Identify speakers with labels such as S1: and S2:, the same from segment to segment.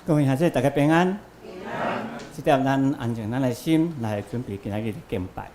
S1: 各位兄弟，大家平安。平安。这点咱安静咱的心来准备今仔日的敬拜。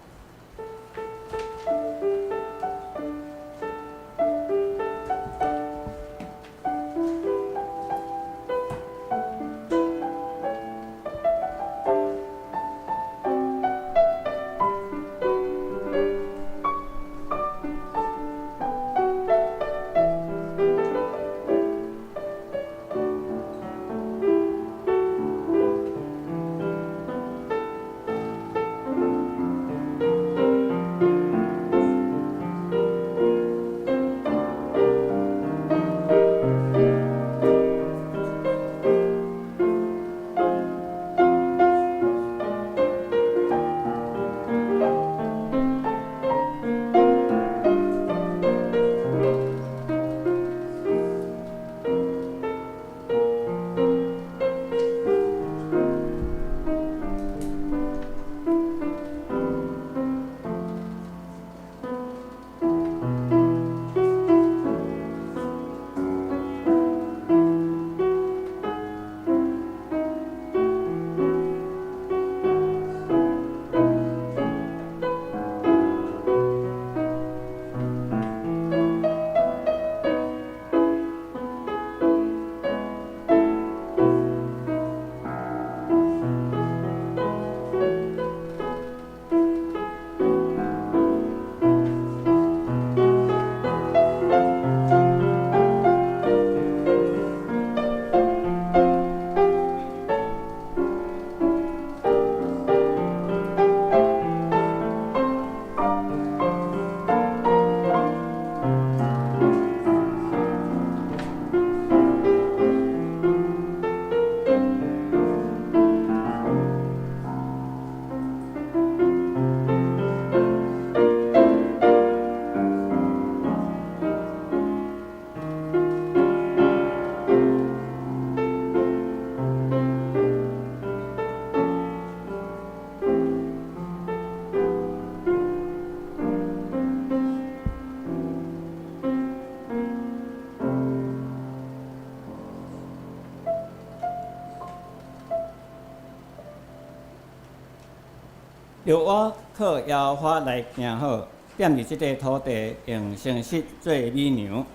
S1: 由我靠耶和华来行好，踮伫即个土地，用诚实做美娘。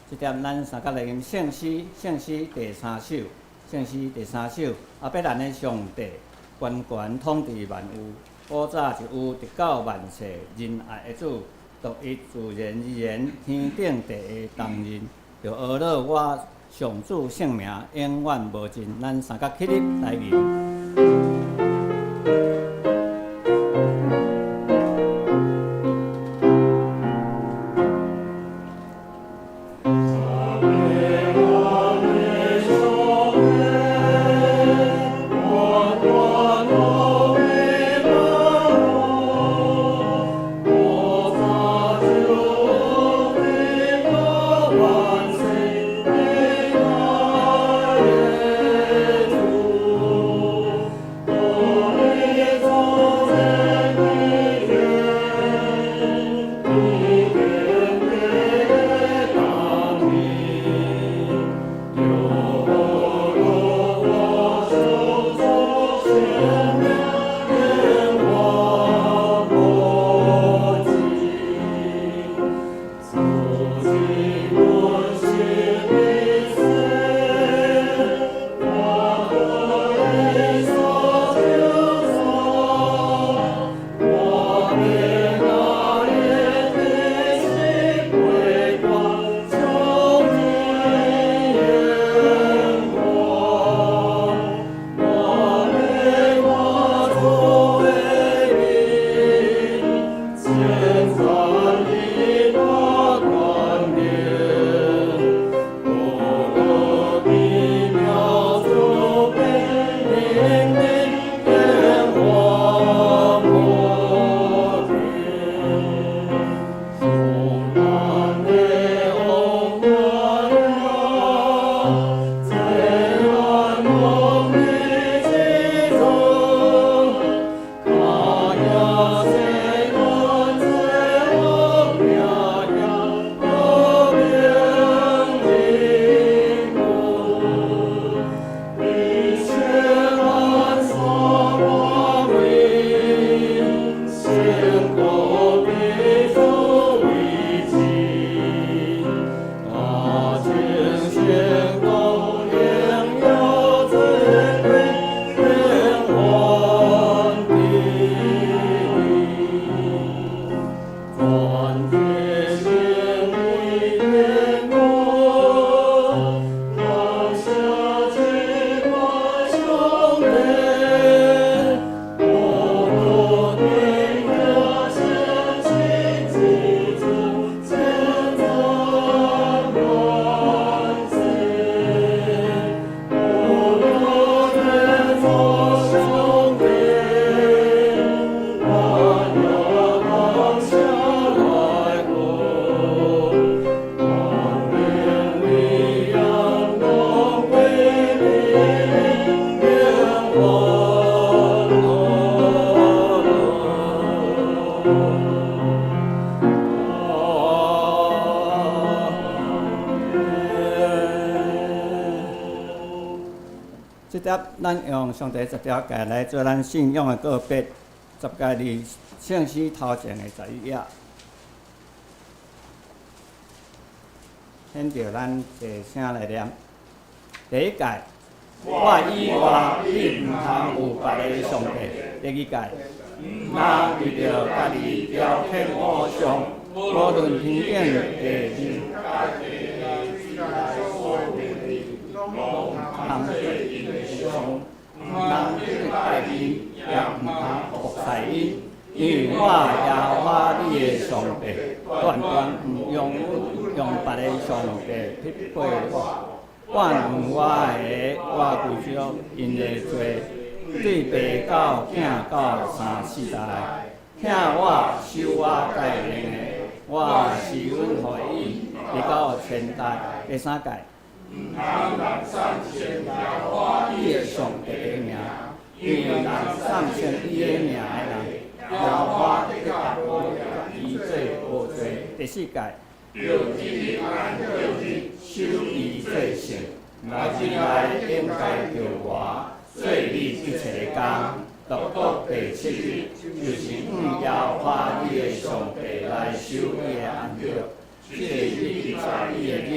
S1: 即点咱三角来用圣诗，圣诗第三首，圣诗第三首。后壁咱的上帝，全权统治万有，古早就有，直到万世，仁爱的主，独一自然而然，天顶地下同仁，就学了我上主圣名，永远无尽。咱三角起立来念。
S2: Oh
S1: 这条咱用上帝10条戒来做咱信仰的告别，10戒里圣诗头前的11页，显着咱大声来念。第一戒，我以外你毋通有别个上帝。第二戒，毋通为着家己雕刻偶像，无论天顶地面，拢通做因的像，毋通去拜伊，也毋通服侍伊，因为我耶和华你的上帝，断断毋用别个上帝匹配我。我用我的，我归着因的罪，对爸到囝到3、4代，听我收我带领的，我是阮互伊，直到千代。第3戒，毋通人送称耶和华你的上帝的名，因为人送称伊的名的人，耶和华必甲无伊做无罪。第4戒，着日安日守伊做圣，若日内应该着我，做你一切工，独独第7日，就是耶和华你的上帝来守伊的安息。这个日在伊的日，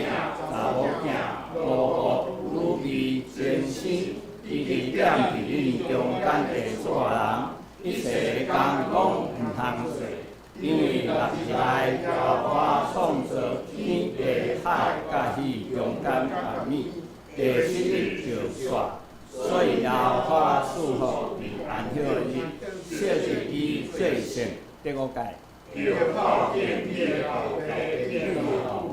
S1: 查某囝无女美真心，伊伫踮伫恁中间的做人，一切工拢毋通做。因为六日内耶和华创造天地海甲迄中间万物，第7日就煞，所以耶和华祝福伫安息日，设置伊做圣。第5戒，要靠近你的后辈，你的后母，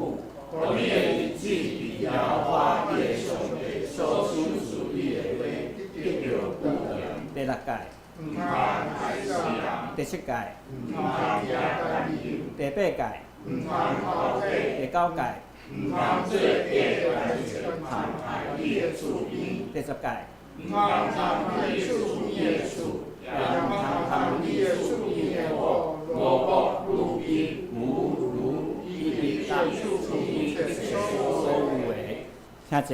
S1: 互你的日子伫耶和华你的上帝所赏赐你的话，得着保证。第6戒，毋通害死人。第7戒，毋通掠干人。第8戒，毋通偷窃。第9戒，毋通做假安全，伤害你的厝边。第10戒，毋通贪你厝边的厝，也毋通贪你的厝边的货，无国如宾，无如伊伫咱厝边一切所有的。听者。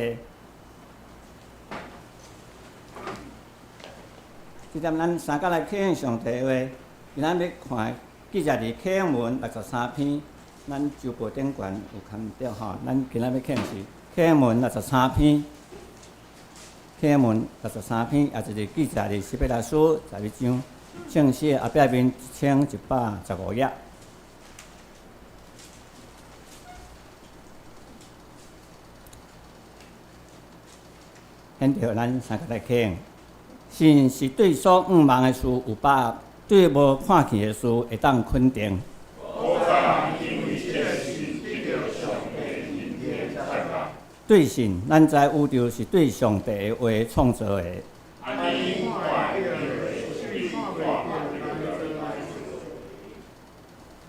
S1: 即点咱三甲来启应上帝的话，今仔要看记载伫启应文63篇，咱周报顶悬有看到吼。咱今仔要看是启应文63篇，启应文63篇也就是记载伫希伯来书11章，正式后壁面1115页。显着咱三甲来启应。神是对所毋望的事有把握，对无看见的事会当肯定。对神，咱知宇宙是对上帝的话创造的。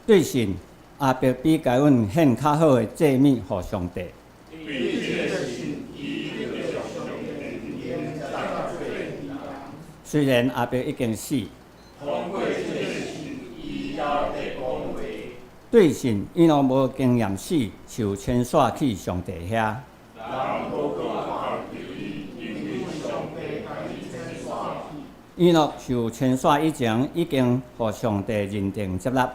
S1: 对神，也别比甲阮献较好的祭物互上帝。虽然阿伯已经死，对神伊若无经验死，就迁徙去上帝遐。伊若受迁徙以前，已经互上帝认定接纳。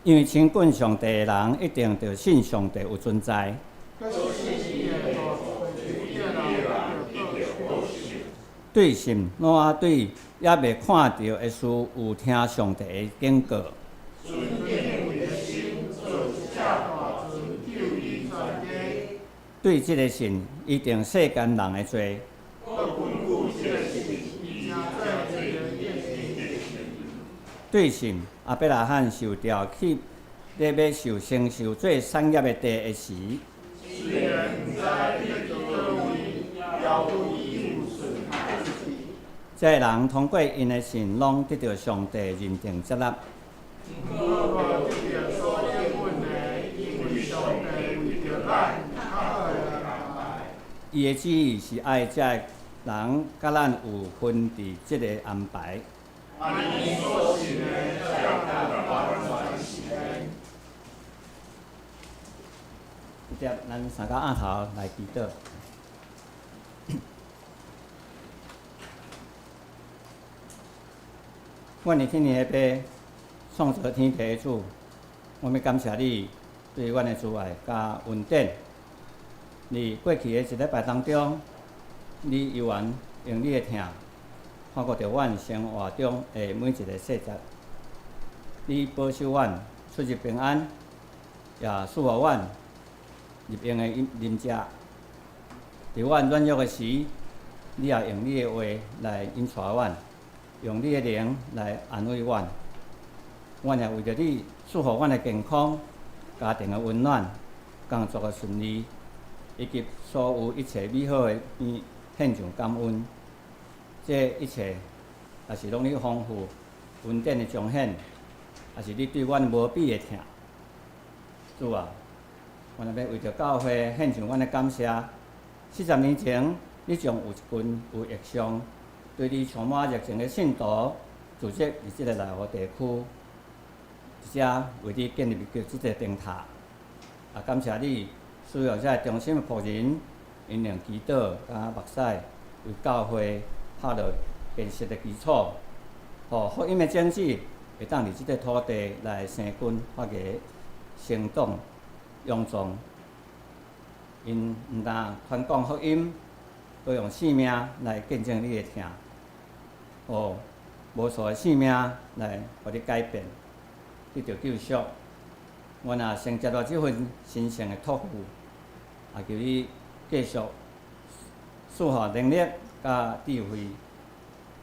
S1: 因为亲近上帝的人，一定着信上帝有存在。对神，我对也未看到的事，有听上帝的警告。对这个神，伊定世间人的罪。对神，阿伯拉罕受调去，咧要受承受做产业的地的时。这个人通过因的信，拢得到上帝认定接纳。伊的旨意是爱这人甲咱有分伫即个安排。
S2: 按你所许的，在但完全行恩。
S1: 直接咱三个按头来祈祷。阮的天父的爸，创造天地的主，我们感谢你对阮的慈爱甲恩典。伫过去的一礼拜当中，你悠然用你的疼，看顾着阮生活中的每一个细节。你保守阮出入平安，也赐予阮入用的饮食。伫阮软弱的时，你也用你的话来引带阮，用你的灵来安慰阮。阮也为着你赐予阮的健康、家庭的温暖、工作的顺利，以及所有一切美好的献上感恩。这一切也是拢你丰富恩典的彰显，也是你对阮无比的疼。主啊，阮也要为着教会献上阮的感谢。40年前，你将有一群有异象、对你充满热情的信徒组织伫即个内湖地区，一只为你建立叫即个灯塔。也感谢你使用这忠心的仆人，因用祈祷甲目屎为教会打落坚实的基础，互福音的种子会当伫即个土地来生根发芽、生长、茁壮。因毋但传讲福音，都用性命来见证你的疼，互无数的性命来互你改变，得到救赎。阮也先接到即份神圣的托付，也求你继续赐予能力甲智慧，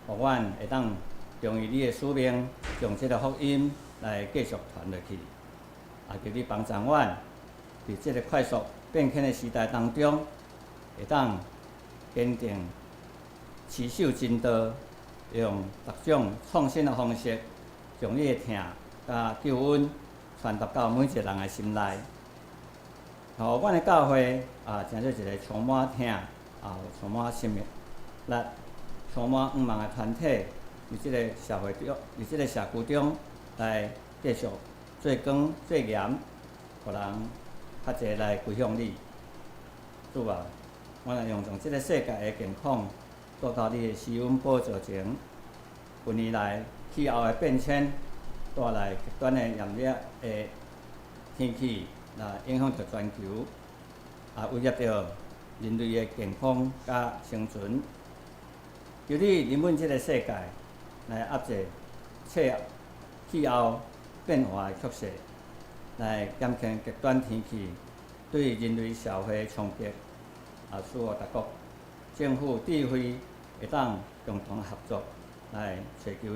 S1: 互阮会当忠于你的使命，将即个福音来继续传落去。也求你帮助阮，伫即个快速变迁的时代当中，会当坚定持守真道，用各种创新的方式，将你的疼甲救恩传达到每一个人的心内。互阮的教会成做一个充满疼，充满生命力、充满光芒的团体，伫即个社会中，伫即个社区中来继续做光做盐，互人较侪来归向你。主啊，我也用从即个世界的健康，带到你的施恩宝座前。近年来气候的变迁，带来极端的炎热的天气，影响着全球，威胁着人类的健康甲生存。求你临稳即个世界，来压制气候变化的趋势，来减轻极端天气对人类社会的冲击，使各国政府智慧会当共同合作，来找求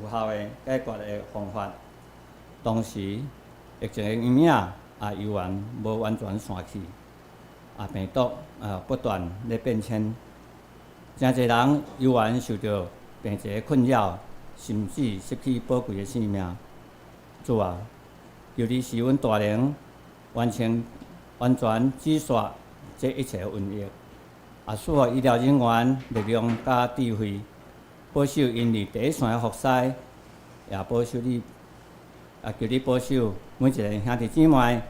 S1: 有效的解决的方法。同时，疫情的阴影犹原无完全散去，病毒不断咧变迁，真侪人犹原受到病疾的困扰，甚至失去宝贵的性命。主啊，求你施阮大能，完全止煞这一切瘟疫，使予医疗人员力量甲智慧，保守因伫第一线的服侍，也保守你，求你保守每一个兄弟姊妹，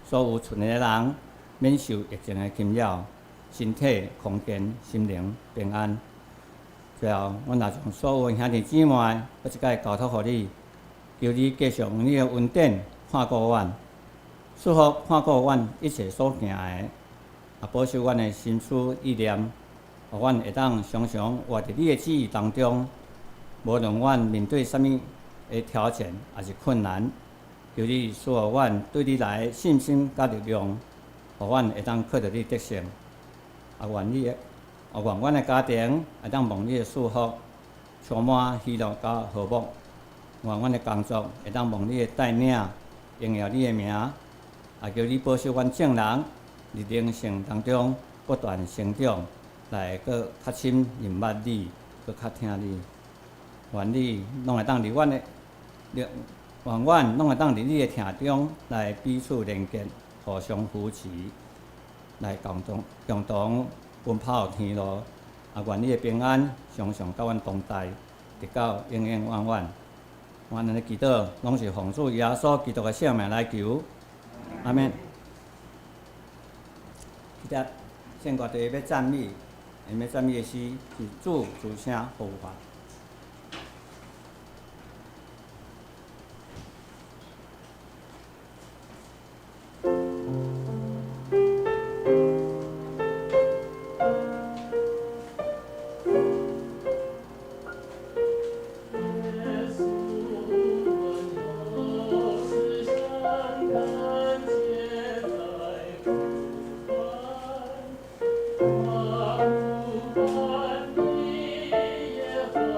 S1: 所有村里的人免受疫情的侵扰，身体康健，心灵平安。最后，阮也将所有兄弟姊妹一概交托互你，求你继续用你的恩典看顾阮，祝福看顾阮一切所行的，保守阮的心思意念，互阮会当常常活伫你的旨意当中。无论阮面对甚物的挑战也是困难，求你赐予阮对你来的信心甲力量，互阮会当靠着你得胜。愿阮的家庭会当蒙你的祝福，充满喜乐甲和睦。愿阮的工作会当蒙你的带领，荣耀你的名。也求你保守阮众人伫灵性当中不断成长，来搁较深认捌你，搁较听你。愿你拢会当伫阮的，愿阮拢会当伫你的疼中来彼此连结，互相扶持，来共同奔跑天路，愿你的平安常常甲阮同在，直到永永远远。我咱的祈祷拢是奉主耶稣基督的圣名来求，阿免。即只圣歌题要赞美，要赞美的诗是主主声护法。
S2: 我不管你也好。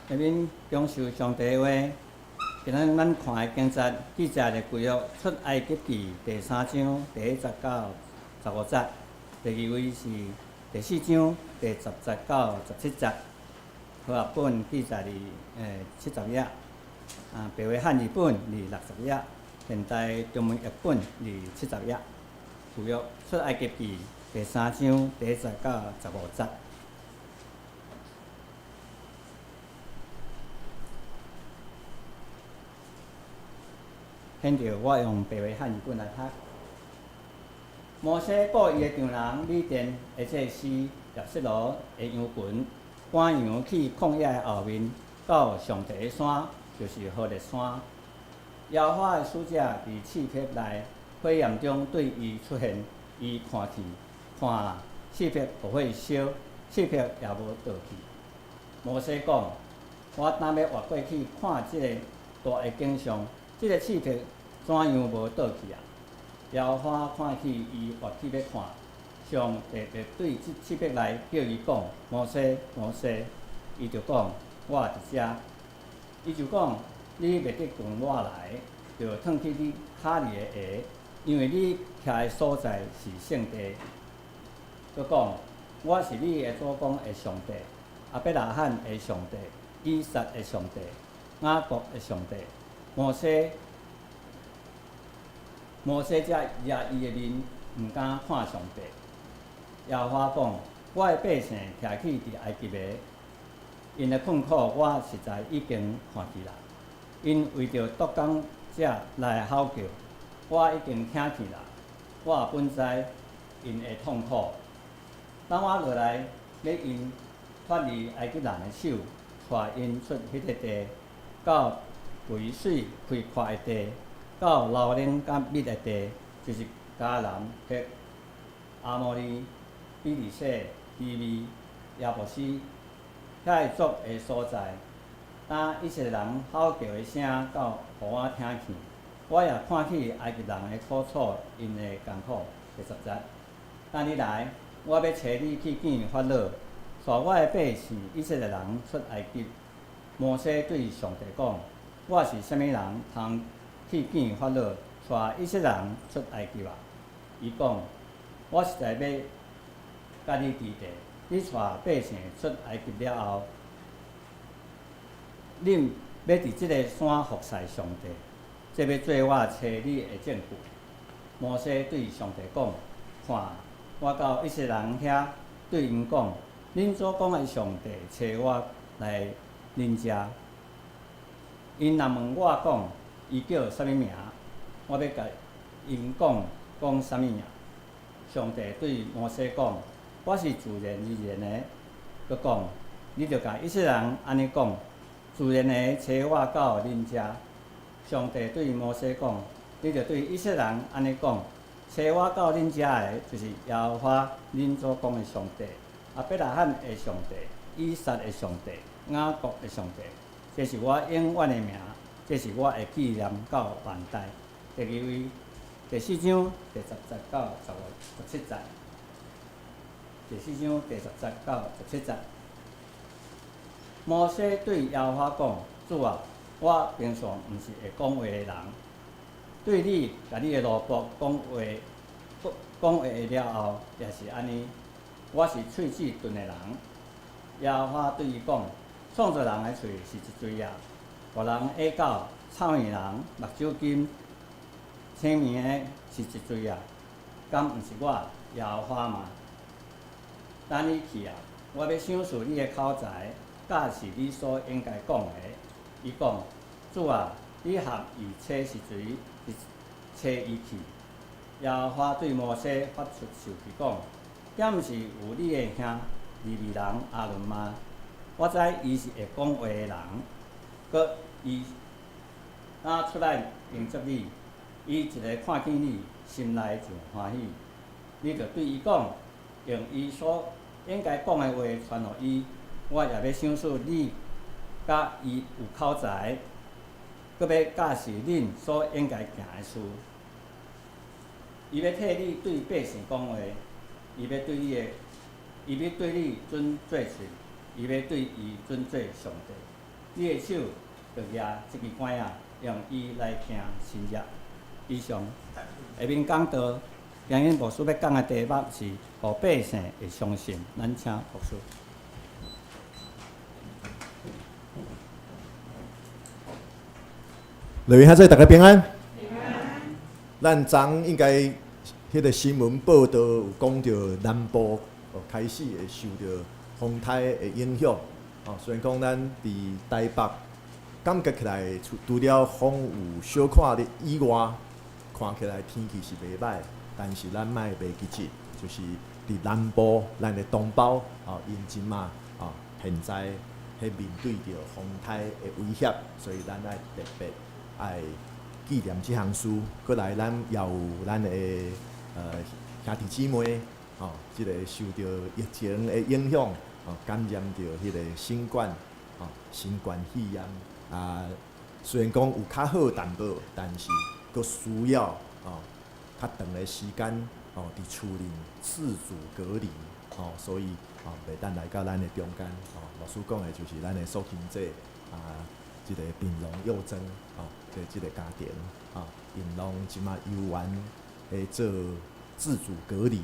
S1: 下面讲述上帝的话，今仔咱看的经节记载的规约出埃及记第3章第1节到15节，第2位是第4章第10节到17节，和合本记载伫70页，白话汉语本伫60页，现代中文译本伫70页。规约出埃及记第3章第1节到15节。现在我用白话汉语本来读。摩西雇伊的丈人米甸的祭司亚瑟罗的羊群，赶羊去旷野的后面，到上帝的山，就是何烈山。耶和华的使者伫刺魄内火焰中对伊出现，伊看去，看刺魄互火烧，刺魄也无倒去。摩西讲：我若要活过去看即个大的景象，即个刺魄怎样无倒去啊？耶和华看去，伊活去要看，上帝就对刺魄内叫伊讲：摩西，摩西，伊就讲：我伫遮。伊就讲：你袂得跟我来，就褪去你脚里的鞋，因为你徛的所在是圣地。佮讲：我是你的祖公的上帝，亚伯拉罕的上帝，以撒的上帝，雅各的上帝。摩西才压伊的面，毋敢看上帝。耶和华讲：我的百姓徛起伫埃及的，因的困苦我实在已经看见啦。因为着独工者来吼叫，我已经听见啦。我也本知因的痛苦。当我落来要因脱离埃及人的手，带因出迄个地，到肥水开阔的地。到流奶甲蜜的地，就是迦南、迄阿摩利、比利洗、利未、亚伯斯遐个族的所在。当以色列人吼叫的声到互我听见，我也看起埃及人的苦楚，因的艰苦。第10节，当你来，我要找你去见法老，带我的百姓以色列人出埃及。摩西对上帝讲：我是啥物人，通去见法老，带以色列人出埃及啊？伊讲：我实在要甲你伫地，你带百姓出埃及了后，恁要伫即个山服侍上帝，这要做我找你的证据。摩西对上帝讲：看，我到以色列人遐，对因讲：恁祖公的上帝找我来恁遮。因若问我讲，伊叫啥物名？我要甲因讲啥物名？上帝对摩西讲：我是自然而然的。佮讲，你着甲以色列人安尼讲，自然的找我到恁遮。上帝对摩西讲：你着对以色列人安尼讲，找我到恁遮的，就是耶和华恁祖公的上帝，亚伯拉罕的上帝，以撒的上帝，雅各的上帝。这是我永远的名。这是我会纪念到万代。第2位，第4章第10节到17节。第4章第10节到17节。摩西对耶和华讲：主啊，我平常毋是会讲话的人，对你甲你的奴仆讲话了后，也是安尼。我是喙齿钝的人。耶和华对伊讲：创造人的喙是一嘴啊！别人下狗、臭耳人、目睭金、青面的是一嘴啊！敢毋是我耶和华吗？等你去啊！我要想述你的口才，甲是你所应该讲的。伊讲：主啊，你合伊找是谁？找伊去。耶和华对摩西发出授记讲：敢毋是有你的兄利未人阿伦吗？我知伊是会讲话的人。佮伊出来迎接你，伊一个看见你，心内就欢喜。你着对伊讲，用伊所应该讲的话传互伊。我也要想述你甲伊有口才，佮要教示恁所应该行的事。伊要替你对百姓讲话，伊要对你准做喙，伊要对伊准做上帝。你的手就拿这支管啊，用伊来行新约。以上下面讲到，今日牧师要讲的题目是，互百姓会相信。咱请牧师。
S3: 各位兄弟，大家平安。咱昨应该迄个新闻报道有讲到南部开始会受到风台的影响。虽然讲咱伫台北感觉起来除了风有小可的以外，看起来天气是袂歹，但是咱莫袂记住，就是伫南部咱的同胞因即马现在迄面对着风台的威胁，所以咱爱特别爱纪念即项事。过来，咱也有咱的兄弟姊妹即个受到疫情的影响感染着迄个新冠新冠肺炎虽然讲有较好淡薄，但是佫需要较长的时间伫厝里自主隔离所以袂当来到咱的中间老师讲的就是咱的所亲者即个平龙幼珍即个家庭因拢即马游玩会做自主隔离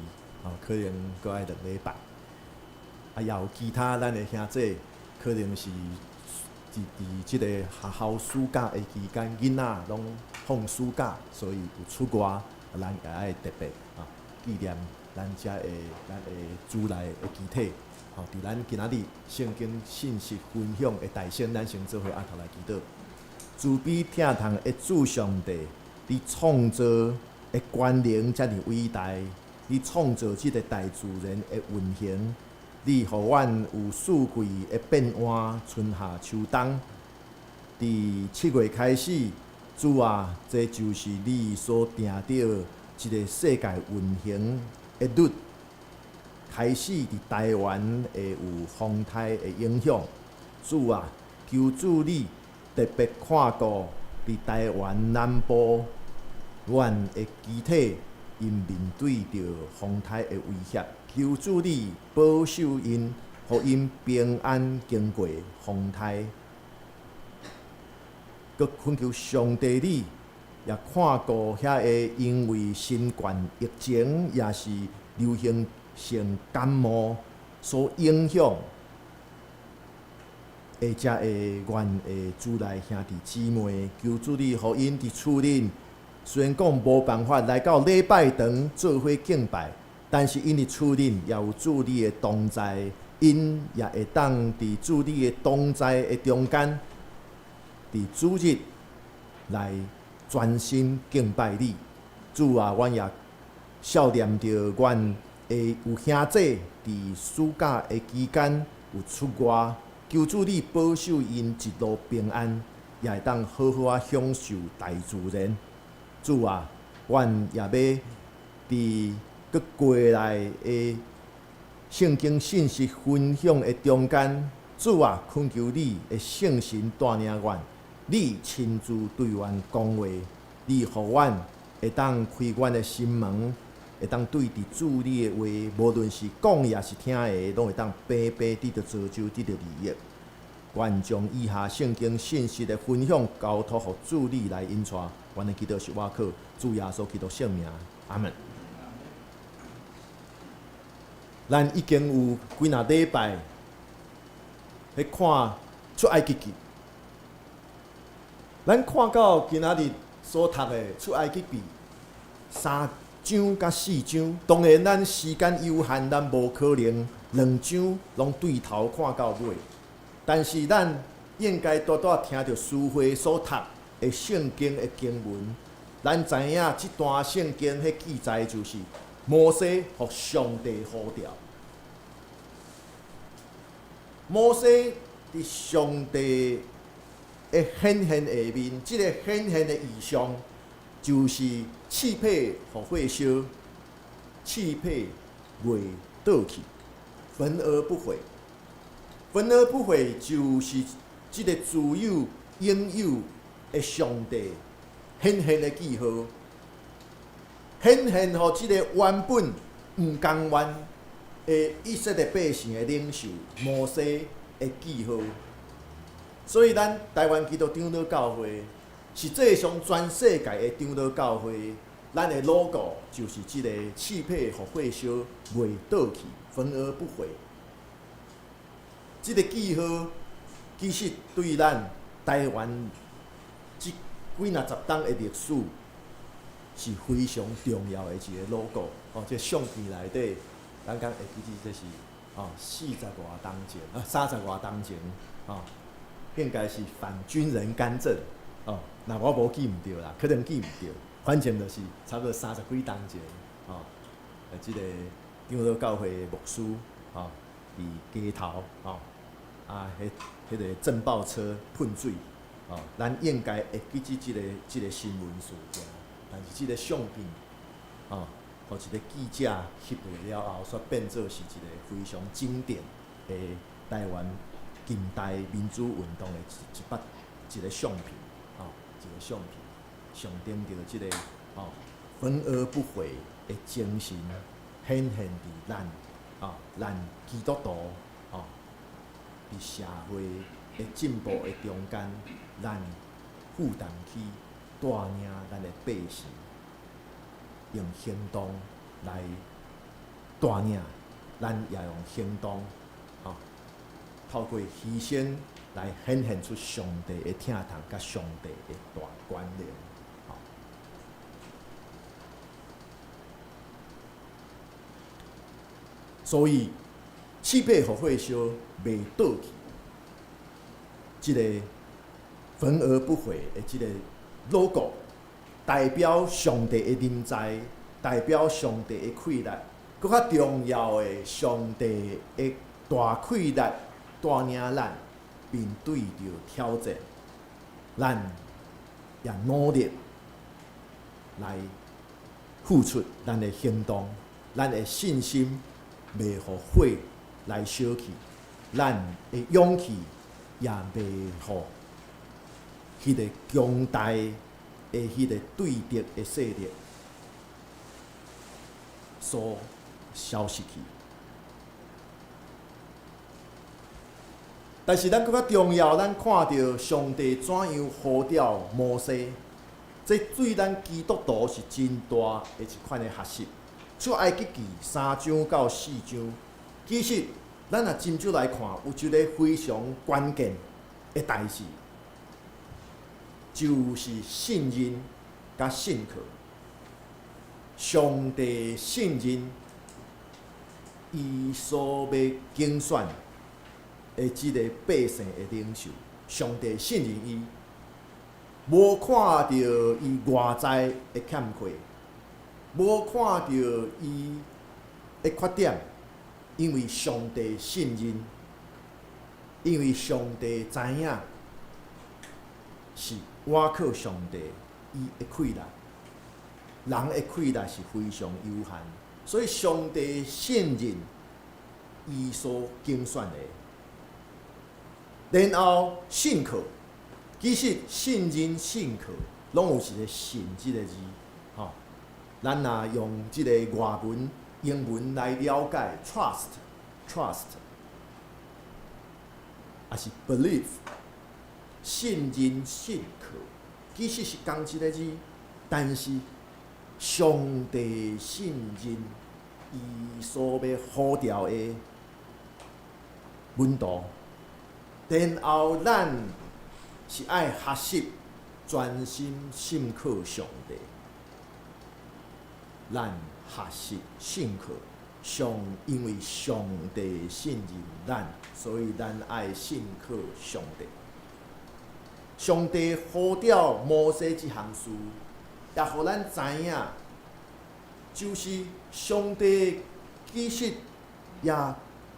S3: 可能佫爱2礼拜也有其他咱的兄弟可能是伫即个学校暑假的期间，囡仔拢放暑假，所以有出外，咱也爱特别纪念咱的主内的肢体。伫咱今仔日圣经信息分享的大圣，咱先做伙阿头来祈祷。慈悲疼痛的主上帝，你创造的关联遮尔伟大，你创造即个大自然的运行。你互阮有四季的变换，春夏秋冬。伫7月开始，主啊，这就是你所定定一个世界运行的律。开始伫台湾会有风台的影响，主啊，求主你特别看顾伫台湾南部，阮的肢体因面对着风台的威胁。求主你保守因，互因平安经过风台。佮恳求上帝你也看顾遐个因为新冠疫情也是流行性感冒所影响的遮个阮的主内兄弟姊妹，求主你互因伫厝里，虽然讲无办法来到礼拜堂做伙敬拜。但是因伫厝里也有主你的同在，因也会当伫主你的同在的中间，伫主日来专心敬拜你。主啊，阮也孝念着阮的有兄弟伫暑假的期间有出外，求主你保守因一路平安，也会当好好享受大自然。主啊，阮也要伫佮过来的圣经信息分享的中间，主啊，恳求你的圣神带领阮，你亲自对阮讲话，你互阮会当开阮的心门，会当对伫主你的话，无论是讲也是听的，拢会当白白得到造就，得到利益。愿将以下圣经信息的分享交托互主你来引带，阮的祈祷是我靠主耶稣基督圣名，阿门。咱已经有几若礼拜去看出埃及记，咱看到今仔日所读的出埃及记3章甲4章，当然咱时间有限，咱无可能2章拢对头看到尾，但是咱应该多多听着师会所读的圣经的经文，咱知影这段圣经迄记载就是摩西互上帝呼召。摩西伫上帝的显现下面，即个显现的异象，就是气配互火烧，气配未倒去，焚而不毁。焚而不毁，就是即个自有应有的上帝显现的记号，显现互即个原本毋甘愿以色列百姓的领袖摩西的记号，所以咱台湾基督长老教会是世上全世界的长老教会，咱的 logo 就是即个气配互火烧，袂倒去，焚而不毁。即个记号其实对咱台湾即几若十档的历史是非常重要的一个 logo。哦，这相片内底，咱讲会记住这是40外当前30外当前应该是反军人干政那我无记毋对啦，可能记毋对，反正就是差不多30几当前即个长老教会的牧师伫街头迄个震爆车喷水咱应该会记住即个新闻事件，但是即个相片互一个记者翕落了后，煞变做是一个非常经典的台湾近代民主运动的一个相片一个相片，象征着即个焚而不毁的精神显现伫咱基督徒伫社会的进步的中间，咱负担起带领咱的百姓，用行动来带领，咱也用行动透过牺牲来显现出上帝的疼痛甲上帝的大权能。所以，气配互火烧，袂倒去。即个焚而不毁的即个 logo， 代表上帝的临在，代表上帝的气力，搁较重要的，上帝的大气力带领咱面对着挑战，咱也努力来付出咱的行动，咱的信心袂互火来烧去，咱的勇气也袂互迄个强大的迄个对敌的势力所消失去。但是咱搁较重要，咱看到上帝怎样呼召摩西，这对咱基督徒是真大的一款的学习。出埃及记3章到4章，其实咱若真少来看，有一个非常关键的代志，就是信任甲信靠。上帝信任伊所要竞选的即个百姓的领袖，上帝信任伊，无看到伊外在的欠缺，无看到伊的缺点，因为上帝信任，因为上帝知影是倚靠上帝伊的气力，人的气力是非常有限，所以上帝信任伊所竞选的。然后信靠，其实信任、信靠，拢有一个“信”这个字，咱若用这个外文、英文来了解 ，trust， 也是 believe， 信任、信靠，其实是同一个字，但是上帝信任伊所要呼召的门徒。然后，咱是爱学习专心信靠上帝。咱学习信靠因为上帝信任咱，所以咱爱信靠上帝。上帝呼召摩西这项事，也互咱知影，就是上帝其实也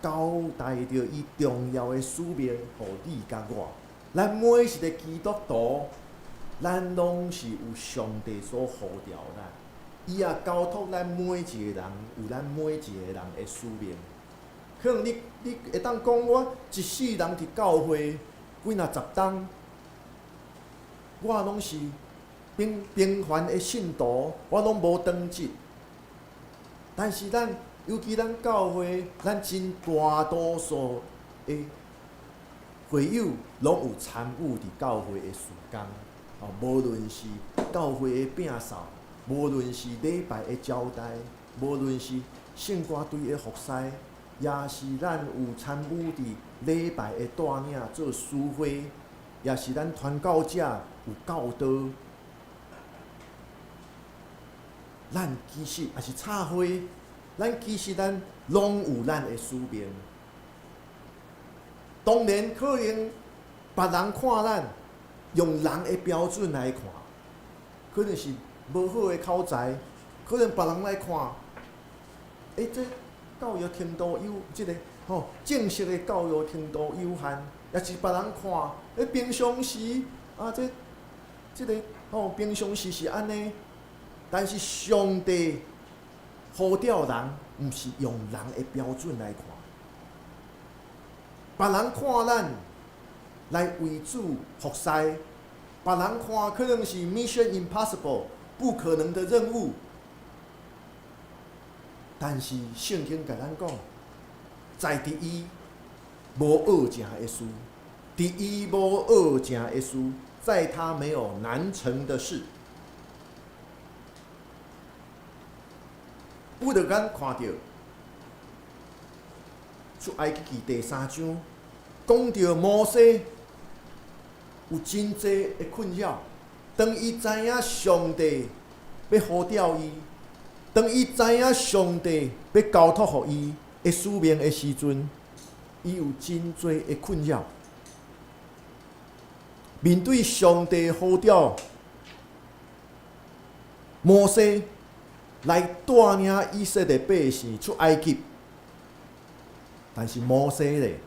S3: 交代着伊重要的使命，互你甲我。咱每一个基督徒，咱拢是有上帝所呼召咱，伊也交托咱每一个人，有咱每一个人的使命。可能你会当讲我一世人伫教会几若10冬，我拢是平凡的信徒，我拢无长进。但是尤其咱教会，咱真大多数的会友拢有参与伫教会的事工，哦，无论是教会的摒扫，无论是礼拜的招待，无论是圣歌队的服侍，也是咱有参与伫礼拜的带领做书会，也是咱传教者有教导。咱其实也是插花，咱其实拢有咱的使命。当然，可能别人看咱用人的标准来看，可能是无好的口才，可能别人来看，这教育程度正式的教育程度有限，也是别人看，平常时平常时是安尼。但是上帝呼召人，毋是用人的标准来看。别人看咱来为主服侍，别人看可能是 Mission Impossible 不可能的任务。但是圣经甲咱讲，在第一无恶正的事，第一无恶正的事，在他没有难成的事。不着咱看到出埃及记第3章，讲到摩西有真济的困扰。当伊知影上帝要呼召伊，当伊知影上帝要交托予伊的使命的时阵，伊有真济的困扰。面对上帝呼召，摩西来带领以色列百姓出埃及，但是摩西咧，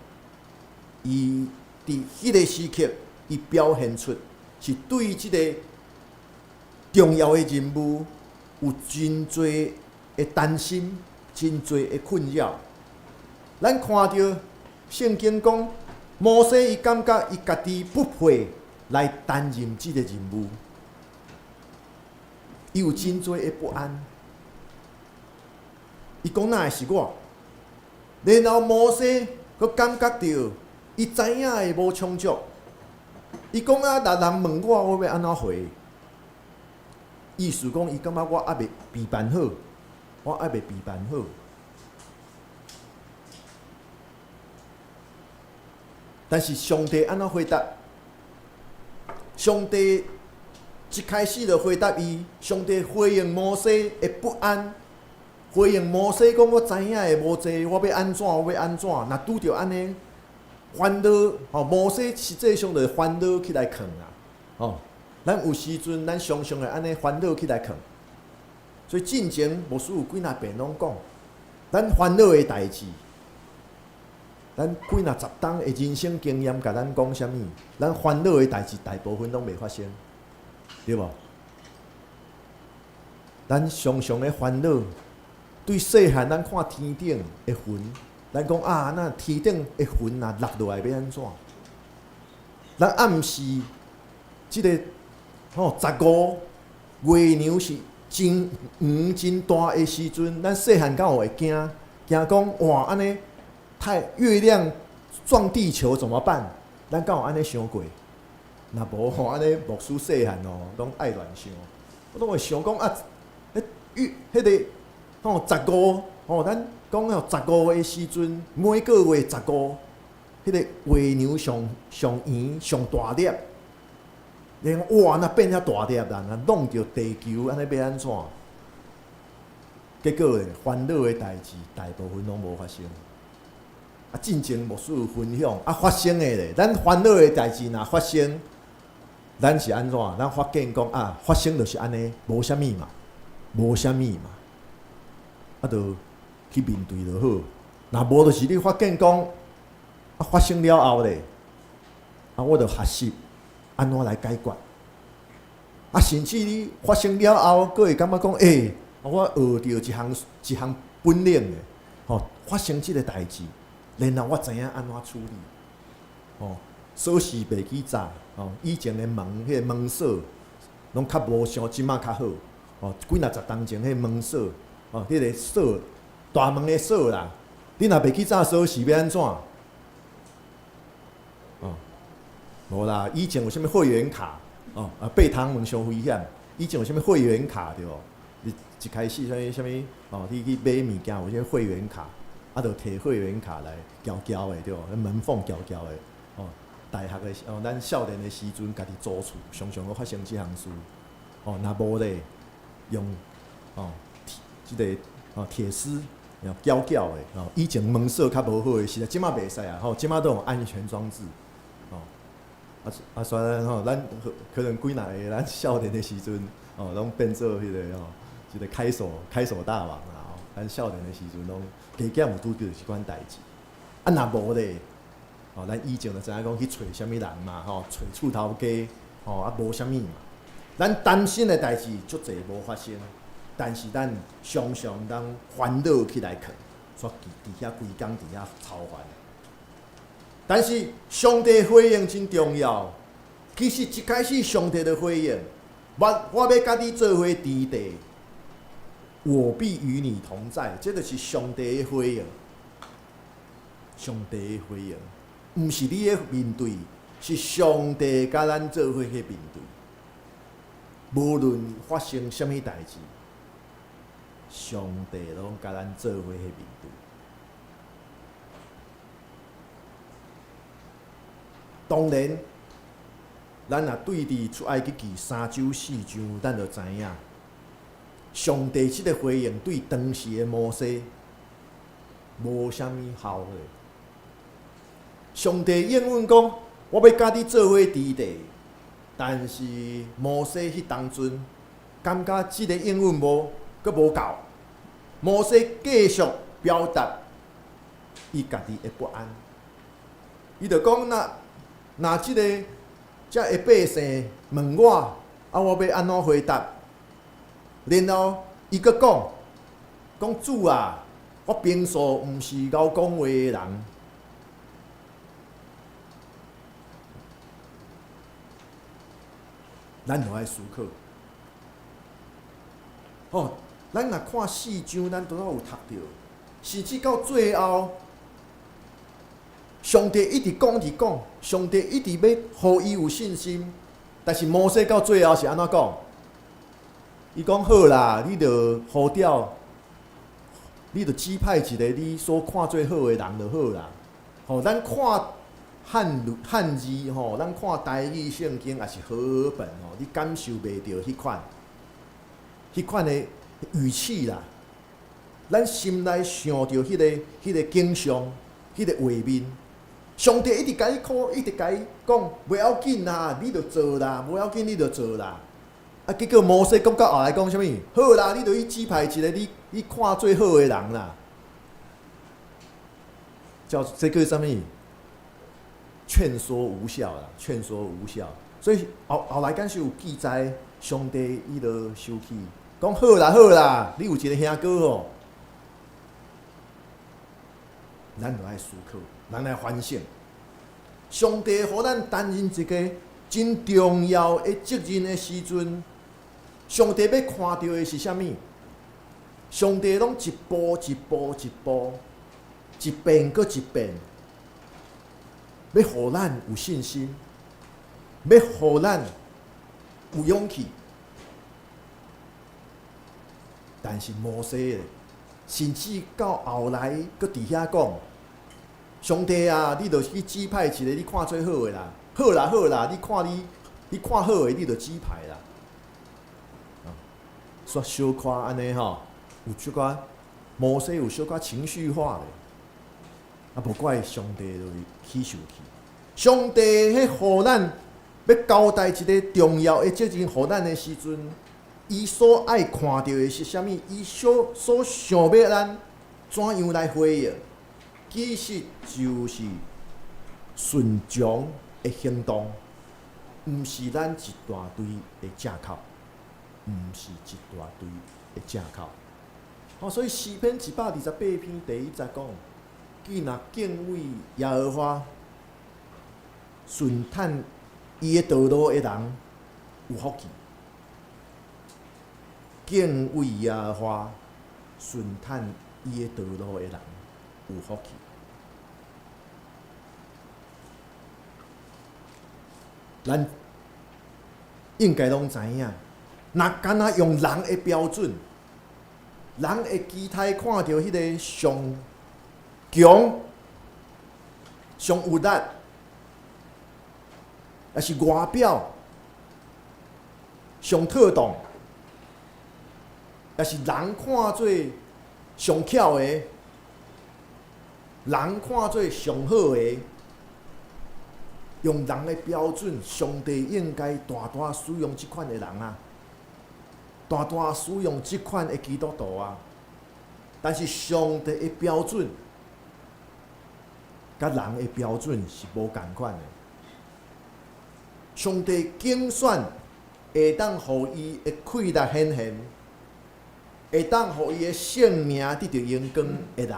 S3: 伊伫迄个时刻，伊表现出是对即个重要的任务有真侪的担心，真侪的困扰。咱看到圣经讲，摩西伊感觉伊家己不配来担任即个任务，伊有真侪的不安。伊讲哪会是我？然后摩西佮感觉到，伊知影会无充足。伊讲啊，若人问我，我要安怎回？意思讲，伊感觉我还未备办好，我还未备办好。但是上帝安怎回答？上帝一开始就回答伊，上帝回应摩西的不安。回应摩西讲：“我知影的无济，我要安怎？我要安怎？若拄着安尼烦恼，摩西实际上就是烦恼起来扛啊！咱有时阵咱常常会安尼烦恼起来扛。所以进前牧师有几若遍拢讲，咱烦恼的代志，咱几若10档的人生经验，甲咱讲啥物？咱烦恼的代志大部分拢未发生，对无？咱常常的烦恼。”对细汉，咱看天顶的云，咱讲啊，那天顶的云啊落落来要安怎？咱暗时即个15月亮是真圆真大的时阵，咱细汉敢有会惊讲哇安尼月亮撞地球怎么办？咱敢有安尼想过？若无安尼牧师细汉拢爱乱想，我拢会想讲啊，迄个。15咱讲15的时阵，每个月15，迄个月亮上圆上大粒，然后哇，那变遐大粒啦，那弄着地球，安尼要安怎？结果烦恼的代志大部分拢无发生。进前牧师有分享，发生的咧，咱烦恼的代志若发生，咱是安怎？咱发现讲发生就是安尼，无啥物嘛，无啥物嘛。就去面对就好。若无就是你发现讲，发生了后咧，我就学习安怎来解决。甚至你发生了后，佫会感觉讲，我学到一项本领诶，发生即个代志，然后我知影安怎处理。锁匙袂记早，以前的门迄个门锁，拢较无像即马较好。几若10当前迄门锁。迄个锁，大门的锁啦，你若袂记早锁匙要安怎？无啦，以前有啥物会员卡哦，爬汤门伤危险。以前有啥物会员卡对无？你一开始啥物哦，你去买物件有啥会员卡，啊，着摕会员卡来交交的对无？门缝交交的哦。大学的哦，咱少年的时阵，家己租厝，常常会发生即项事。哦，若无咧，用哦，即个哦铁丝，然后搅搅的哦。以前门锁较无好的时代，即马袂使啊，吼，即马都有安全装置。所以咱可能几若个咱少年的时阵，拢变做迄个一个开锁大王啦。咱少年的时阵，拢加减有拄着即款代志。啊，若无咧，咱以前就知影讲去找啥物人嘛，找厝头家，无啥物嘛。咱担心的代志足侪无发生，但是咱常常当烦恼起来去，煞伫遐规工伫遐操烦。但是上帝回应真重要。其实一开始上帝的回应，我要甲你做伙伫地，我必与你同在。这就是上帝的回应。上帝的回应，毋是你的面对，是上帝甲咱做伙去面对。无论发生什么代志，上帝拢甲咱做伙去面对。当然，咱若对伫出埃及记3章4章，咱就知影，上帝即个回应对当时的摩西无啥物效的。上帝应允讲，我要甲你做伙伫地，但是摩西迄当阵感觉即个应允佫无够，摩西继续表达伊家己的不安，伊就讲若即个遮的百姓问我，我要安怎回答？然后伊佫讲主啊，我平素毋是枵讲话的人，咱就爱思考。咱若看4章，咱拄仔有读到，甚至到最后。上帝一直讲，上帝一直要互伊有信心，但是摩西到最后是安怎讲？伊讲好啦，你着呼调，你着指派一个你所看最好的人就好啦。咱看汉字咱看台语圣经也是好笨你感受袂到迄款的语气啦。咱心内想到迄个景象，迄个画面。上帝一直甲伊一直甲伊讲，袂要紧啦，你着做啦，无要紧，你着做啦。结果摩西讲到后来讲啥物？好啦，你着去指派一个你看最好的人啦。这叫啥物？劝说无效啦，劝说无效。所以后来敢是有记载，上帝伊着生气，讲好啦，你有一个兄哥咱就爱思考。咱来反省，上帝互咱担任一个真重要的责任的时阵，上帝要看到的是啥物？上帝拢一步一步，一遍搁一遍，要互咱有信心，要互咱有勇气。但是摩西甚至到后来搁伫遐讲。上帝啊，你着去指派一个你看最好的啦，好啦，你看好的，你着指派啦。说小可安尼有小可摩西有小可情绪化咧，无怪上帝就起生气。上帝迄互咱要交代一个重要的责任，互咱的时阵，伊所爱看到的是啥物？伊所想要咱怎样来回应？其实就是顺从的行动，毋是咱一大堆的借口，毋是一大堆的借口。所以诗篇128篇第1节讲：既若敬畏耶和华，顺探伊的道路的人有福气。敬畏耶和华，顺探伊的道路的人有福气。咱应该拢知影。若敢若用人的标准，人的期待看到迄个上强、上有力，也是外表上特动，也是人看做上巧的，人看做上好的。用人的标准，上帝应该大大使用即款的人啊，大大使用即款的基督徒啊。但是上帝的标准，甲人的标准是无共款的。上帝拣选会当互伊的气力显现，会当互伊的性命得到荣光的人。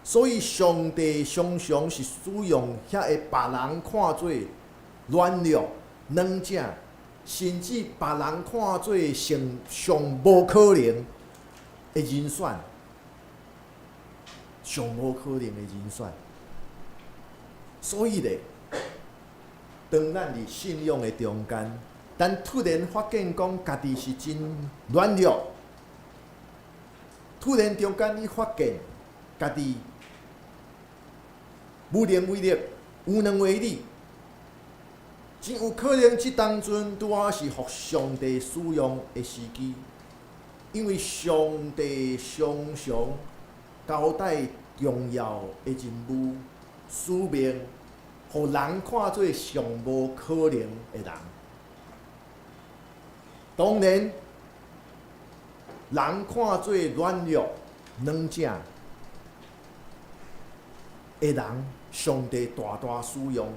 S3: 所以，上帝常常是使用遐个别人看做软弱、软者，甚至别人看做上无可能的人选，上无可能的人选。所以咧，当咱伫信仰的中间，咱突然发现讲家己是真软弱，突然中间你发现家己无能为力、无能为力，真有可能即当阵拄好是互上帝使用的时机，因为上帝常常交代重要的任务、使命，互人看做上无可能的人。当然，人看做软弱、软者的人，上帝大大使用，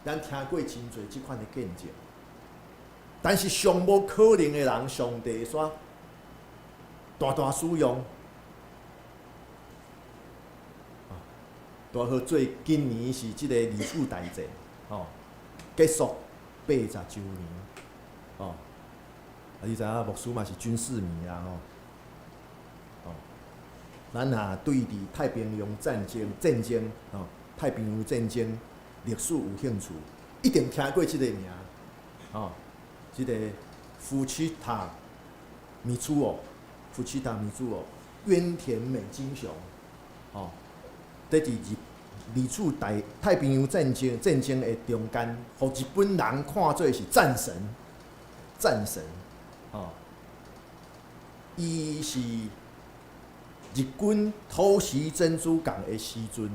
S3: 咱听过真侪即款的见证。但是上无可能的人，上帝煞大大使用。大好做今年是即个二次大战，结束80周年，你知影牧师嘛是军事迷啊，咱若对伫太平洋战争，太平洋战争历史有兴趣，一定听过即个名，即个福奇塔米兹尔，渊田美金雄，这是二次太平洋战争的中间，互日本人看做是战神，伊是日军偷袭珍珠港的时阵，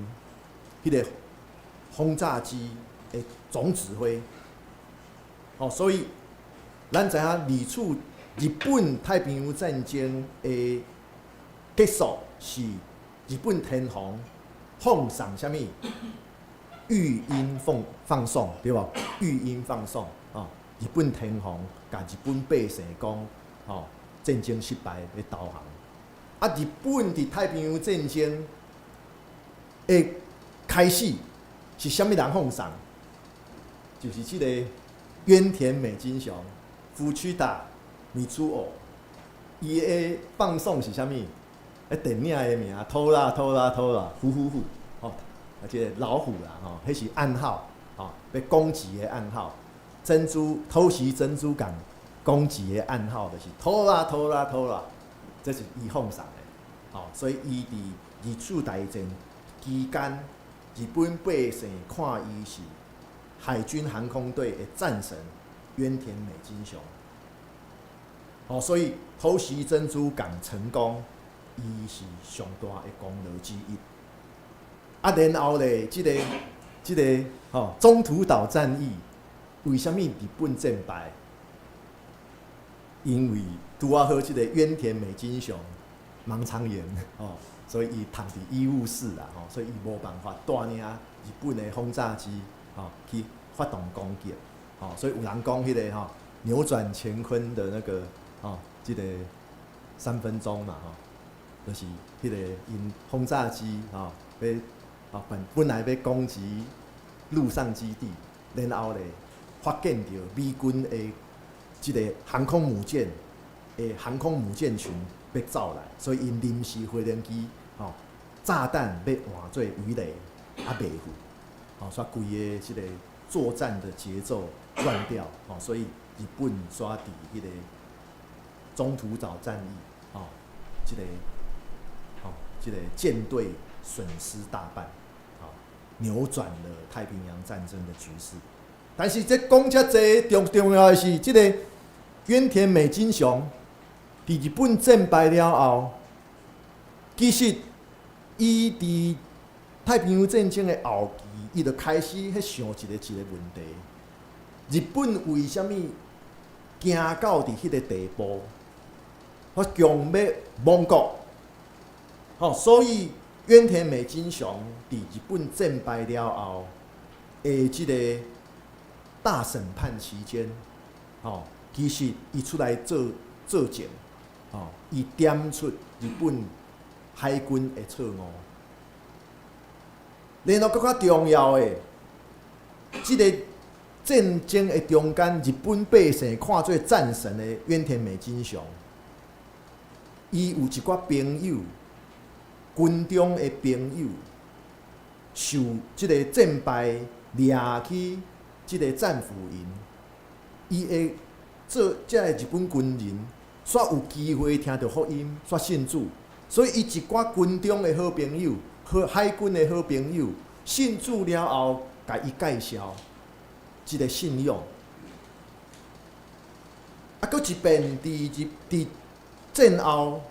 S3: 迄个轰炸机的总指挥。所以咱知影日本太平洋战争的结束是日本天皇放送啥物？御音放送对无？御音放送日本天皇甲日本百姓讲，战争失败要投降。日本伫太平洋战争的开始是啥物人放送？就是即个渊田美金雄、福奇达米兹尔，伊的放送是啥物？电影的名，偷啦，虎，即个老虎啦，迄是暗号，要攻击的暗号。偷袭珍珠港攻击的暗号就是偷啦，这是伊放送的。所以伊伫二次大战期间，日本百姓看伊是海军航空队的战神渊田美金雄。所以偷袭珍珠港成功，伊是上大的功劳之一。然后咧，即个中途岛战役，为什么日本战败？因为拄啊好即个渊田美金雄盲肠炎，所以伊躺伫医务室啦，所以伊无办法带领日本的轰炸机去发动攻击，所以有人讲迄个扭转乾坤的那个即个3分钟嘛，就是迄个因轰炸机本来要攻击陆上基地，然后咧发现到美军的即个航空母舰群要走来，所以因临时飞行机炸弹要换做鱼雷，袂赴，所以规个即个作战的节奏乱掉，所以日本煞伫迄个中途岛战役，这个舰队损失大半，扭转了太平洋战争的局势。但是这讲遮济，重要的是，这个渊田美津雄伫日本战败了后，其实伊伫太平洋战争的后期，伊就开始去想一个问题：日本为什么行到伫迄个地步？我强要亡国，所以渊田美津雄伫日本战败了后的即个大审判期间，其实伊出来做证，伊点出日本海军的错误。然后更较重要的，即个战争的中间，日本百姓看做战神的渊田美津雄，伊有一寡朋友，军中的朋友，受即个战败掠去即个战俘营，伊会做遮个日本军人，煞有机会听到福音，煞信主，所以伊一寡军中的好朋友、海军的好朋友，信主了后，甲伊介绍即个信仰。搁一遍伫战后，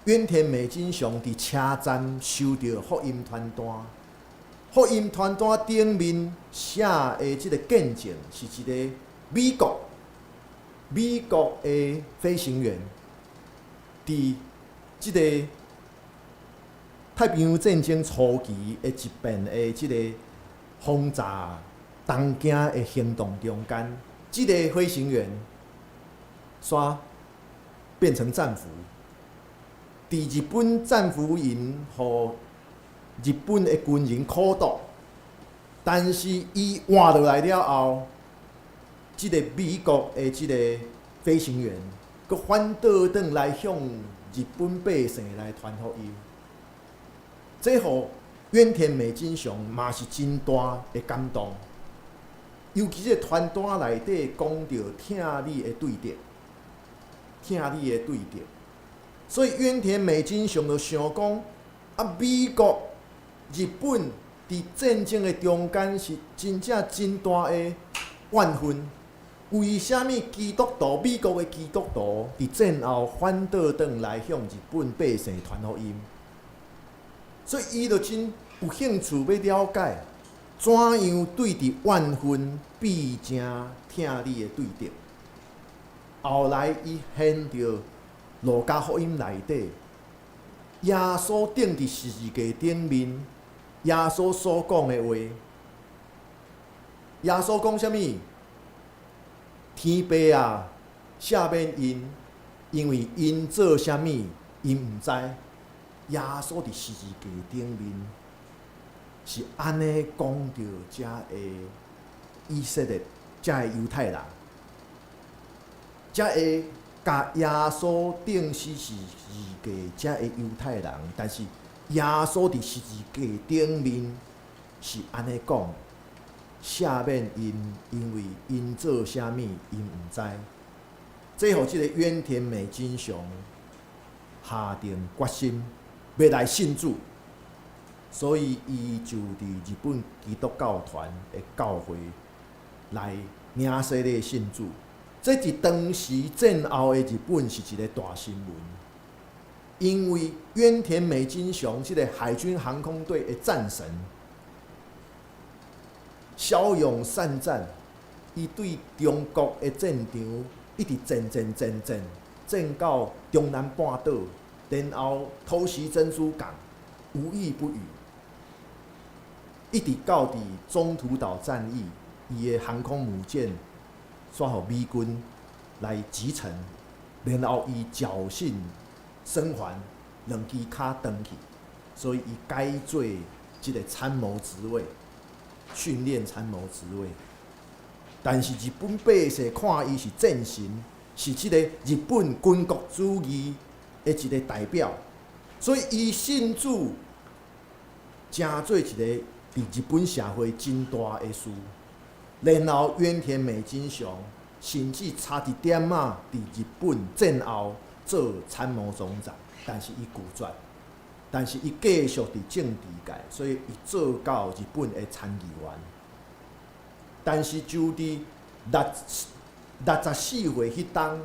S3: 渊田美津雄伫车站收到福音传单，福音传单顶面写的即个见证是一个美国的飞行员，伫即个太平洋战争初期的一遍的即个轰炸东京的行动中间，即个飞行员煞变成战俘，伫日本战俘营，互日本的军人苦毒。但是伊换落来了后，即个美国的即个飞行员，佮反倒转来向日本百姓来传福音。这互渊田美津雄嘛是真大的感动，尤其这传单内底讲到听你的对敌，所以渊田美津雄就想讲，美国、日本伫战争的中间是真正真大的怨恨。为什么基督徒、美国的基督徒伫战后反倒转来向日本百姓传福音？所以伊就真有兴趣要了解，怎样对伫怨恨变成听你的对敌。后来伊现着路加福音内底，耶稣钉伫十字架顶面，耶稣所讲的话，耶稣讲什么？天父啊，赦免因，因为因做什么，因毋知。耶稣伫十字架顶面是安尼讲到遮的以色列，遮的犹太人，遮的甲耶稣钉死十字架，遮的犹太人，但是耶稣伫十字架顶面是安尼讲，赦免因，因为因做啥物，因毋知。这互即个渊田美津雄下定决心要来信主，所以伊就伫日本基督教团的教会来领洗礼信主。这伫当时战后的日本是一个大新闻，因为渊田美津雄即个海军航空队的战神，骁勇善战，伊对中国的战场一直战到中南半岛，然后偷袭珍珠港，无一不语。一直到伫中途岛战役，伊的航空母舰煞互美军来击沉，然后伊侥幸生还，两支脚登去，所以伊改做即个参谋职位，训练参谋职位。但是日本百姓看伊是战神，是即个日本军国主义的一个代表，所以伊信主，成做一个伫日本社会真大的事。然后原田美金雄甚至差一点仔伫日本战后做参谋总长，但是伊拒绝，但是伊继续伫政治界，所以伊做到日本的参议员。但是就伫64岁迄当，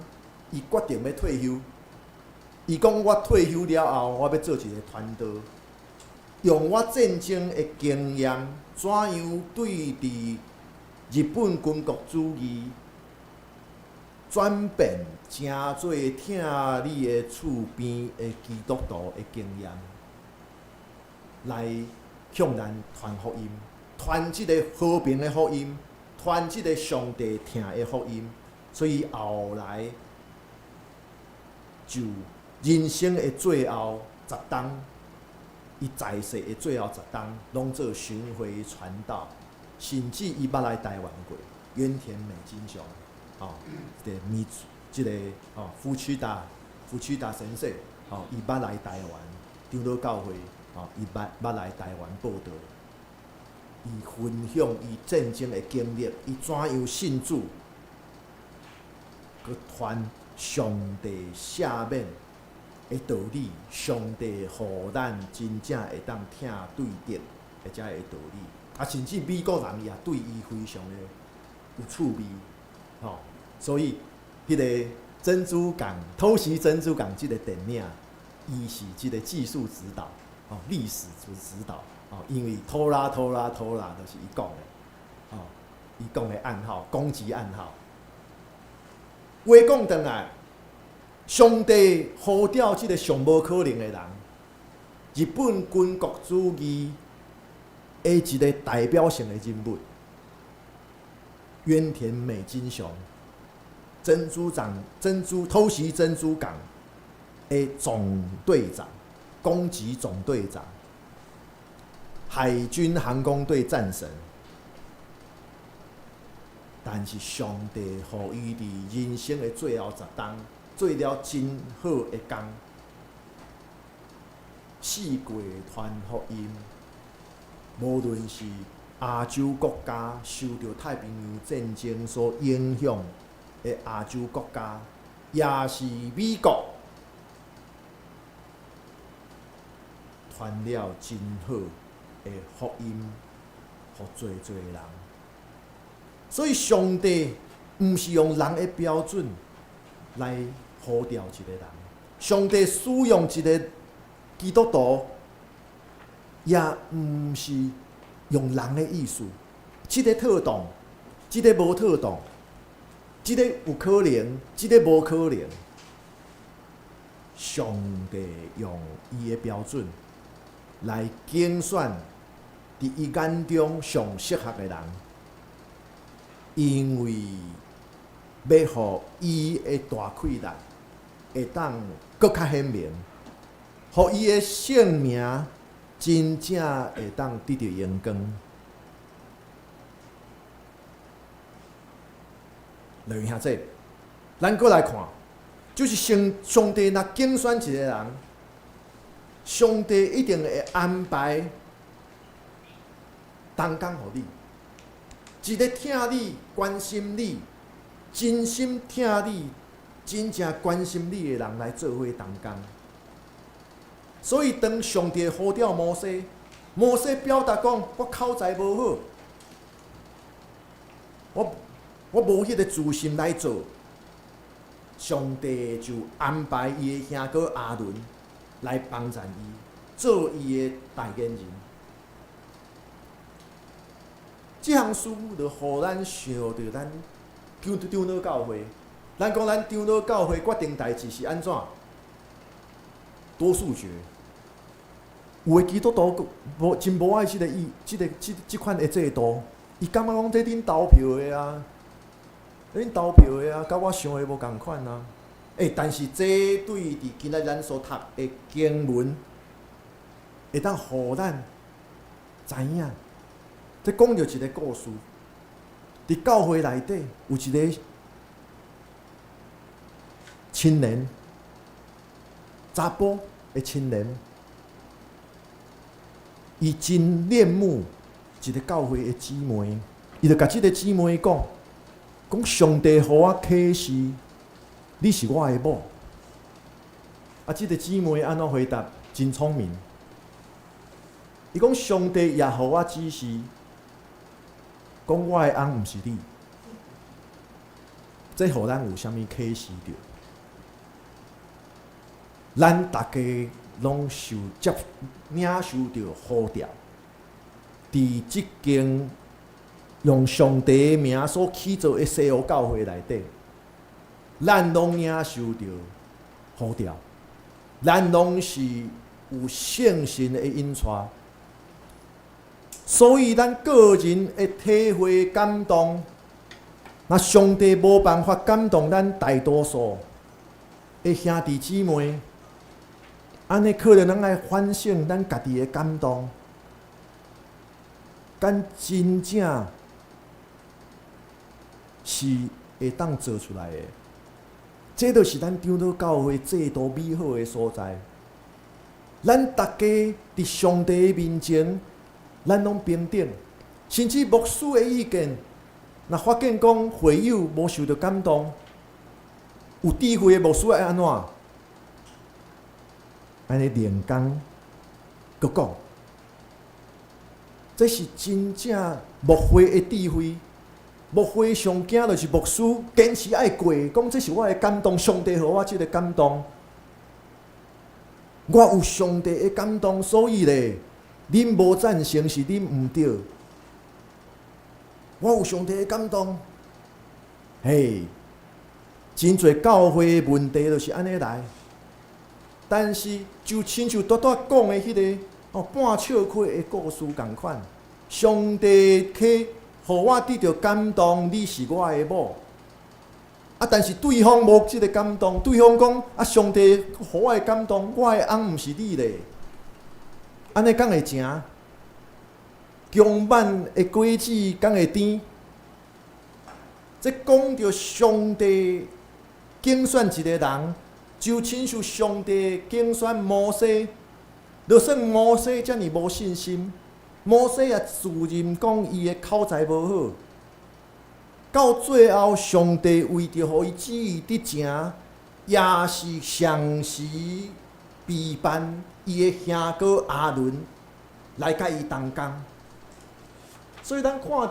S3: 伊决定要退休。伊讲：我退休了后，我要做一个团队，用我战争的经验，怎样对伫日本军国主义转变真做疼你的厝边的基督徒的经验，来向咱传福音，传即个和平的福音，传即个上帝疼的福音。所以后来就人生的最后10冬，伊在世的最后10冬，拢做巡回传道，甚至伊捌来台湾过。原田美金雄，即个夫妻达先生，伊捌来台湾长老教会，伊捌来台湾报道，伊分享伊战争的经历，伊怎样信主，佮传上帝赦免的道理，上帝互咱真正会当听对得，或者的道理。甚至美国人也对伊非常的有趣味，所以迄个珍珠港偷袭珍珠港即个电影，伊是即个技术指导，历史指导，因为拖拉就是伊讲的，伊讲的暗号，攻击暗号。话讲转来，上帝呼召即个上无可能的人，日本军国主义的一个代表性的人物，原田美金雄，偷袭珍珠港的总队长，攻击总队长，海军航空队战神。但是上帝予伊伫人生的最后10冬，做了真好的工，四过传福音。无论是亚洲国家受到太平洋战争所影响的亚洲国家，也是美国，传了真好的福音，互侪人。所以上帝毋是用人的标准来呼召一个人，上帝使用一个基督徒，也毋是用人的意思。即个妥当，即个无妥当，即个有可能，即个无可能。上帝用伊的标准来拣选伫伊眼中上适合的人。因为要互伊的大气力会当搁较显明，互伊的性命真正会当得到阳光。弟兄姊妹，咱搁来看，就是上帝若拣选一个人，上帝一定会安排同工互你。一个疼你、关心你、真心疼你、真正关心你的人来做伙同工。所以，当上帝呼召摩西，摩西表达讲：我口才无好，我无迄个自信来做。上帝就安排伊的兄哥亚伦来帮助伊，做伊的代言人。这项事就互咱想到咱长老教会，咱讲咱长老教会决定代志是安怎？多数决。有的基督徒真无爱即款的制度，伊感觉讲这恁投票的啊，恁投票的啊，甲我想的无共款啊。但是这对伫今仔咱所读的经文，会当互咱知影。这讲着一个故事，伫教会内底有一个青年，查甫的青年，伊真恋慕一个教会的姊妹，伊就甲即个姊妹讲，上帝互我启示，你是我的某。啊，即个姊妹安怎回答？真聪明。伊讲上帝也互我指示，讲我的翁毋是你。这互咱有啥物启示着？咱大家拢领受着呼召，伫即间用上帝的名所起造的西欧教会内底，咱拢领受着呼召，咱拢是有圣神的引带，所以咱个人会体会感动。那上帝无办法感动咱大多数的兄弟姊妹，安尼可能咱爱反省咱家己的感动，敢真正是会当做出来的。这就是咱长老教会制度美好的所在。咱大家伫上帝的面前，咱拢平等，甚至牧师的意见。若发现讲会友无受到感动，有智慧的牧师爱安怎？安尼连讲，佮讲，这是真正牧会的智慧。牧会上惊就是牧师坚持爱过，讲这是我的感动，上帝互我这个感动。我有上帝的感动，所以咧，恁无赞成是恁毋对。我有上帝的感动，嘿，真侪教会的问题就是安尼来。但是就亲像拄讲的迄个半笑话的故事共款，上帝去互我得到感动，你是我的某。啊，但是对方无即个感动，对方讲上帝互我的感动，我的翁毋是你咧，安尼敢会成？强板的果子敢会甜？这讲到上帝竞选一个人，就亲像上帝竞选摩西，就算摩西遮尔无信心，摩西也自认讲伊的口才无好。到最后，上帝为着互伊旨意得成，也是详时备办伊的兄哥亚伦来甲伊同工。所以咱看到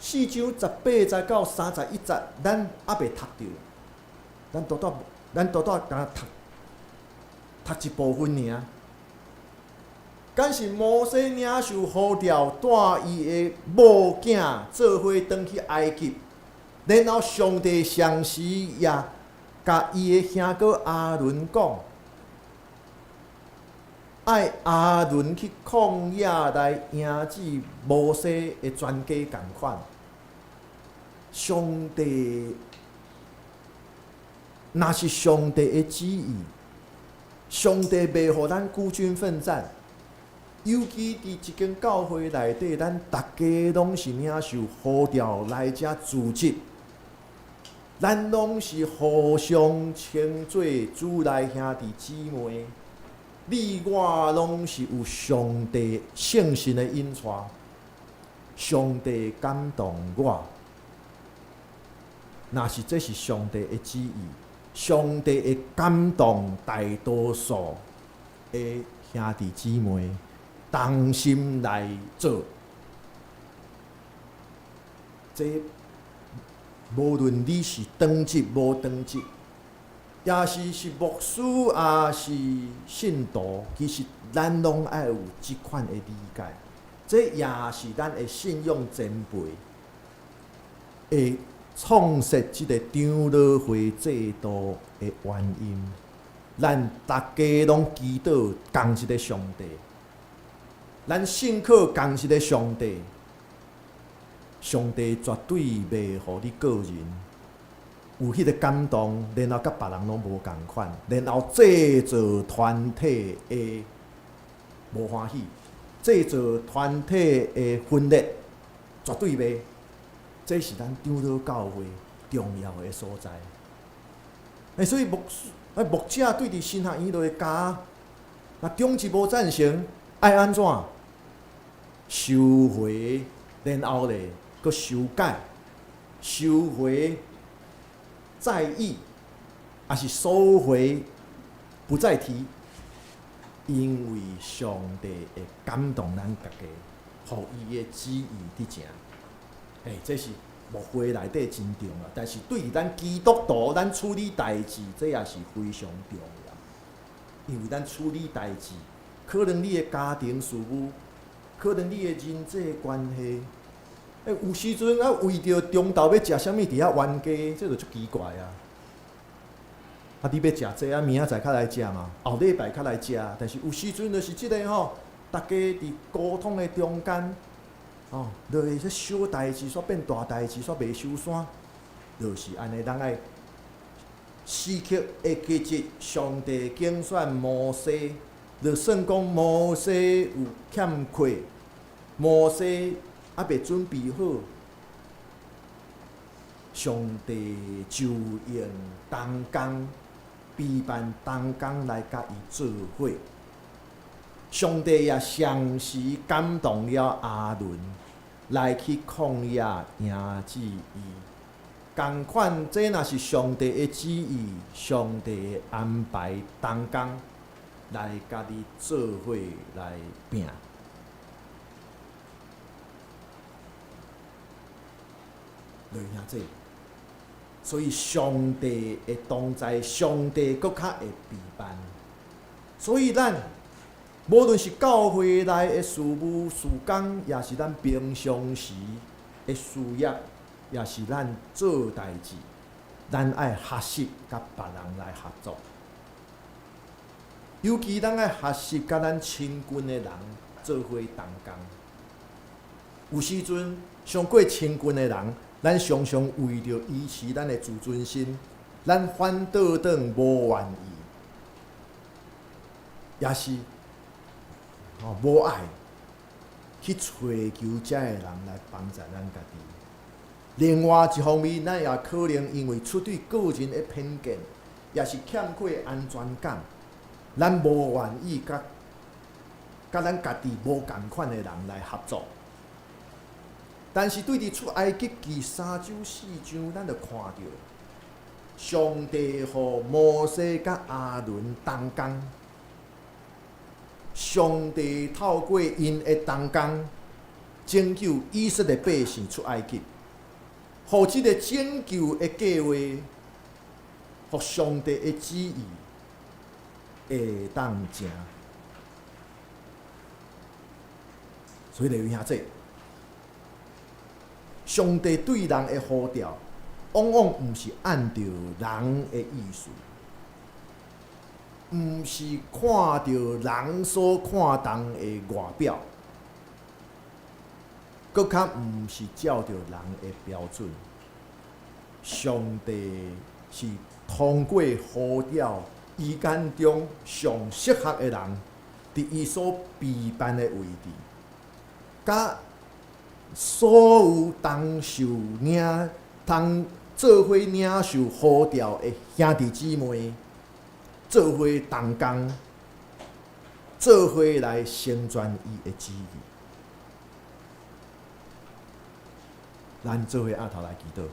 S3: 4章18节到31节，咱还袂读到，咱拄敢读一部分尔。敢是摩西领受呼召，带伊的某囝做伙转去埃及，然后上帝详时也甲伊的兄哥亚伦讲。爱亚伦去旷野来迎接摩西的全家同款，上帝那是上帝的旨意，上帝袂互咱孤军奋战。尤其伫一间教会内底，咱大家拢是领受呼召来遮组织，咱拢是互相称做主内兄弟姊妹。你我拢是有上帝圣神的引带，上帝感动我。若是这是上帝的旨意，上帝会感动大多数的兄弟姊妹，同心来做。这无论你是当职无当职。也是牧师，也是信徒，其实咱拢爱有即款的理解。这也是咱的信仰前辈会创设即个长老会制度的原因。咱大家拢祈祷同一个上帝，咱信靠同一个上帝，上帝绝对袂互你个人。有迄个感动，然后甲别人拢无共款，然后制造团体的无欢喜，制造团体的分裂，绝对袂。这是咱长老教会重要的所在。所以牧者对伫神学院就会教，若中职无赞成，爱安怎？收回，然后咧佮修改、收回、再议，还是收回不再提，因为上帝会感动咱家己，互伊的旨意伫正。这是牧会内底真重要，但是对咱基督徒，咱处理代志，这也是非常重要。因为咱处理代志，可能你的家庭事务，可能你的人际关系，有时阵为着中昼要食啥物，伫遐冤家，这就足奇怪啊！你要食这明仔载较来食嘛，后礼拜较来食，但是有时阵就是即个吼，大家伫沟通的中间。就会说小代志煞变大代志，煞袂收山，就是安尼。咱爱时刻会记得上帝拣选摩西，就算讲摩西有欠缺，摩西还袂准备好，上帝就用同工备办同工来甲伊做伙。上帝也详时感动了阿伦，来去旷野迎旨意。同款，这若是上帝的旨意，上帝的安排同工来甲你做伙来拼。就是像这，所以上帝会同在，上帝搁较会备办。所以咱无论是教会内的事务事工，也是咱平常时的事业，也是咱做代志，咱爱学习甲别人来合作。尤其咱爱学习甲咱亲近的人做伙同工。有时阵上过亲近的人，咱常常为着维持咱的自尊心，咱反倒转无愿意，也是无爱去找求遮个人来帮助咱家己。另外一方面，咱也可能因为出对个人的偏见，也是欠缺安全感，咱无愿意甲咱家己无共款的人来合作。但是对伫出埃及记3章4章，咱就看到上帝互摩西甲阿伦同工。上帝透过因的同工，拯救以色列百姓出埃及，互即个拯救的计划，互上帝的旨意会当成。所以嚟看这，上帝对人的呼召，往往毋是按照人的意思。毋是看到人所看重的外表，搁较毋是照着人的标准。上帝是通过呼召伊间中上适合的人，伫伊所备办的位置，甲所有当受领、通做伙领受呼召的兄弟姊妹。做伙同工，做伙来成全伊的旨意。咱做伙额头来祈祷，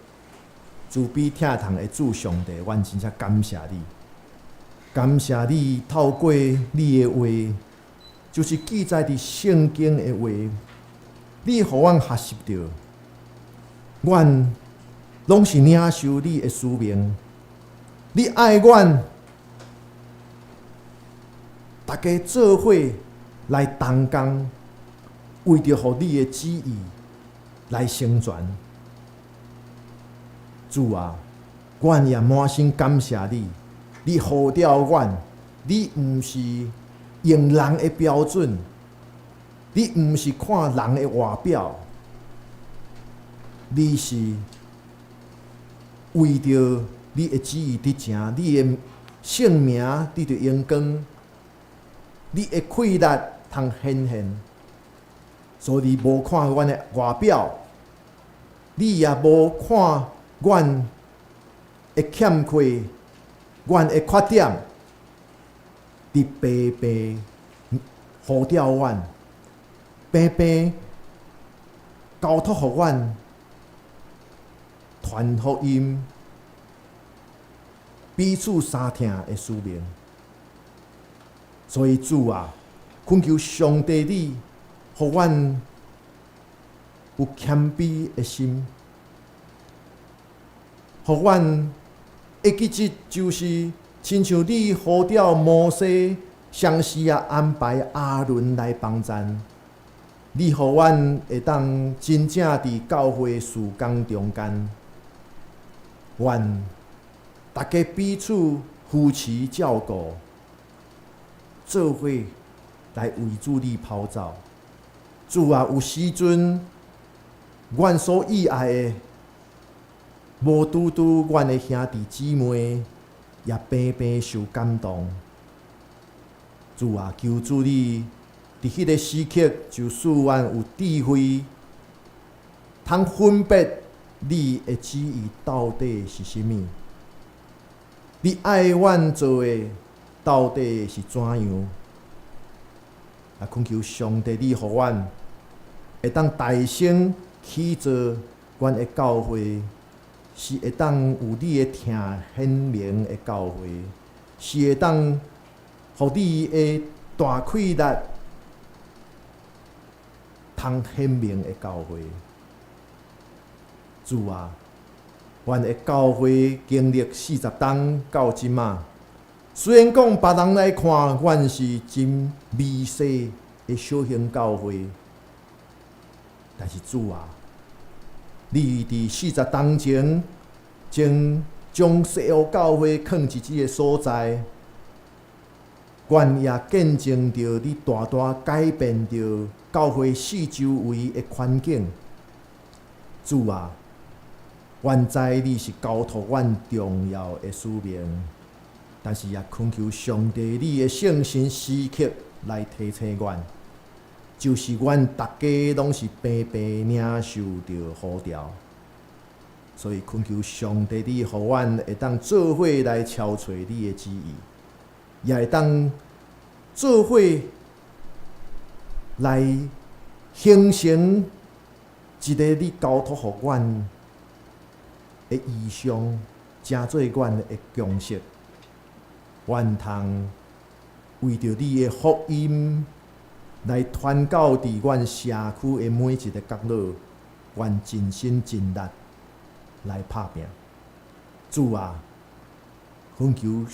S3: 慈悲疼痛的主上帝，阮真正感谢你，感谢你透过你的话，就是记载伫圣经的话，你互阮学习到，阮拢是领受你的使命，你爱阮。大家做伙来同工，为着互你的旨意来成全。主啊，阮也满心感谢你，你呼召阮，你毋是用人的标准，你毋是看人的外表，你是为着你的旨意伫正，你的性命伫着阳光。你的气力通显现，所以无看阮的外表，你也无看阮的欠缺，阮的缺点，你白白呼召阮，白白交托互阮，传福音，彼此相听的使命。所以主啊，恳求上帝你，互阮有谦卑的心，互阮会记得，就是亲像你呼召摩西，详细安排亚伦来帮赞。你互阮会当真正伫教会事工中间，愿大家彼此扶持照顾，做伙来为主你跑走。主啊，有时阵阮所意爱的，无拄拄阮的兄弟姊妹也平平受感动。主啊，求主你伫迄个时刻，就使阮有智慧，通分别你的旨意到底是甚物？你爱阮做的到底是怎样？啊，恳求上帝你互阮会当大声去做阮的教会，是会当有你的听显明的教会，是会当互你的大气力通显明的教会。主啊，阮的教会经历40冬到即马，虽然讲别人来看，阮是真微小的小型教会，但是主啊，你伫40冬前，将西湖教会放伫即个所在，阮也见证着你大大改变着教会四周围的环境。主啊，阮知你是交托阮重要的使命，但是也恳求上帝你的圣神时刻来提醒阮，就是阮大家拢是平平领受着呼召，所以恳求上帝你，互阮会当做伙来敲找你的旨意，也会当做伙来形成一个你交托互阮的意向，成做阮的共识。愿通为着你的福音来传到伫阮社区的每一个角落，愿尽心尽力来拍拼。主啊，恳求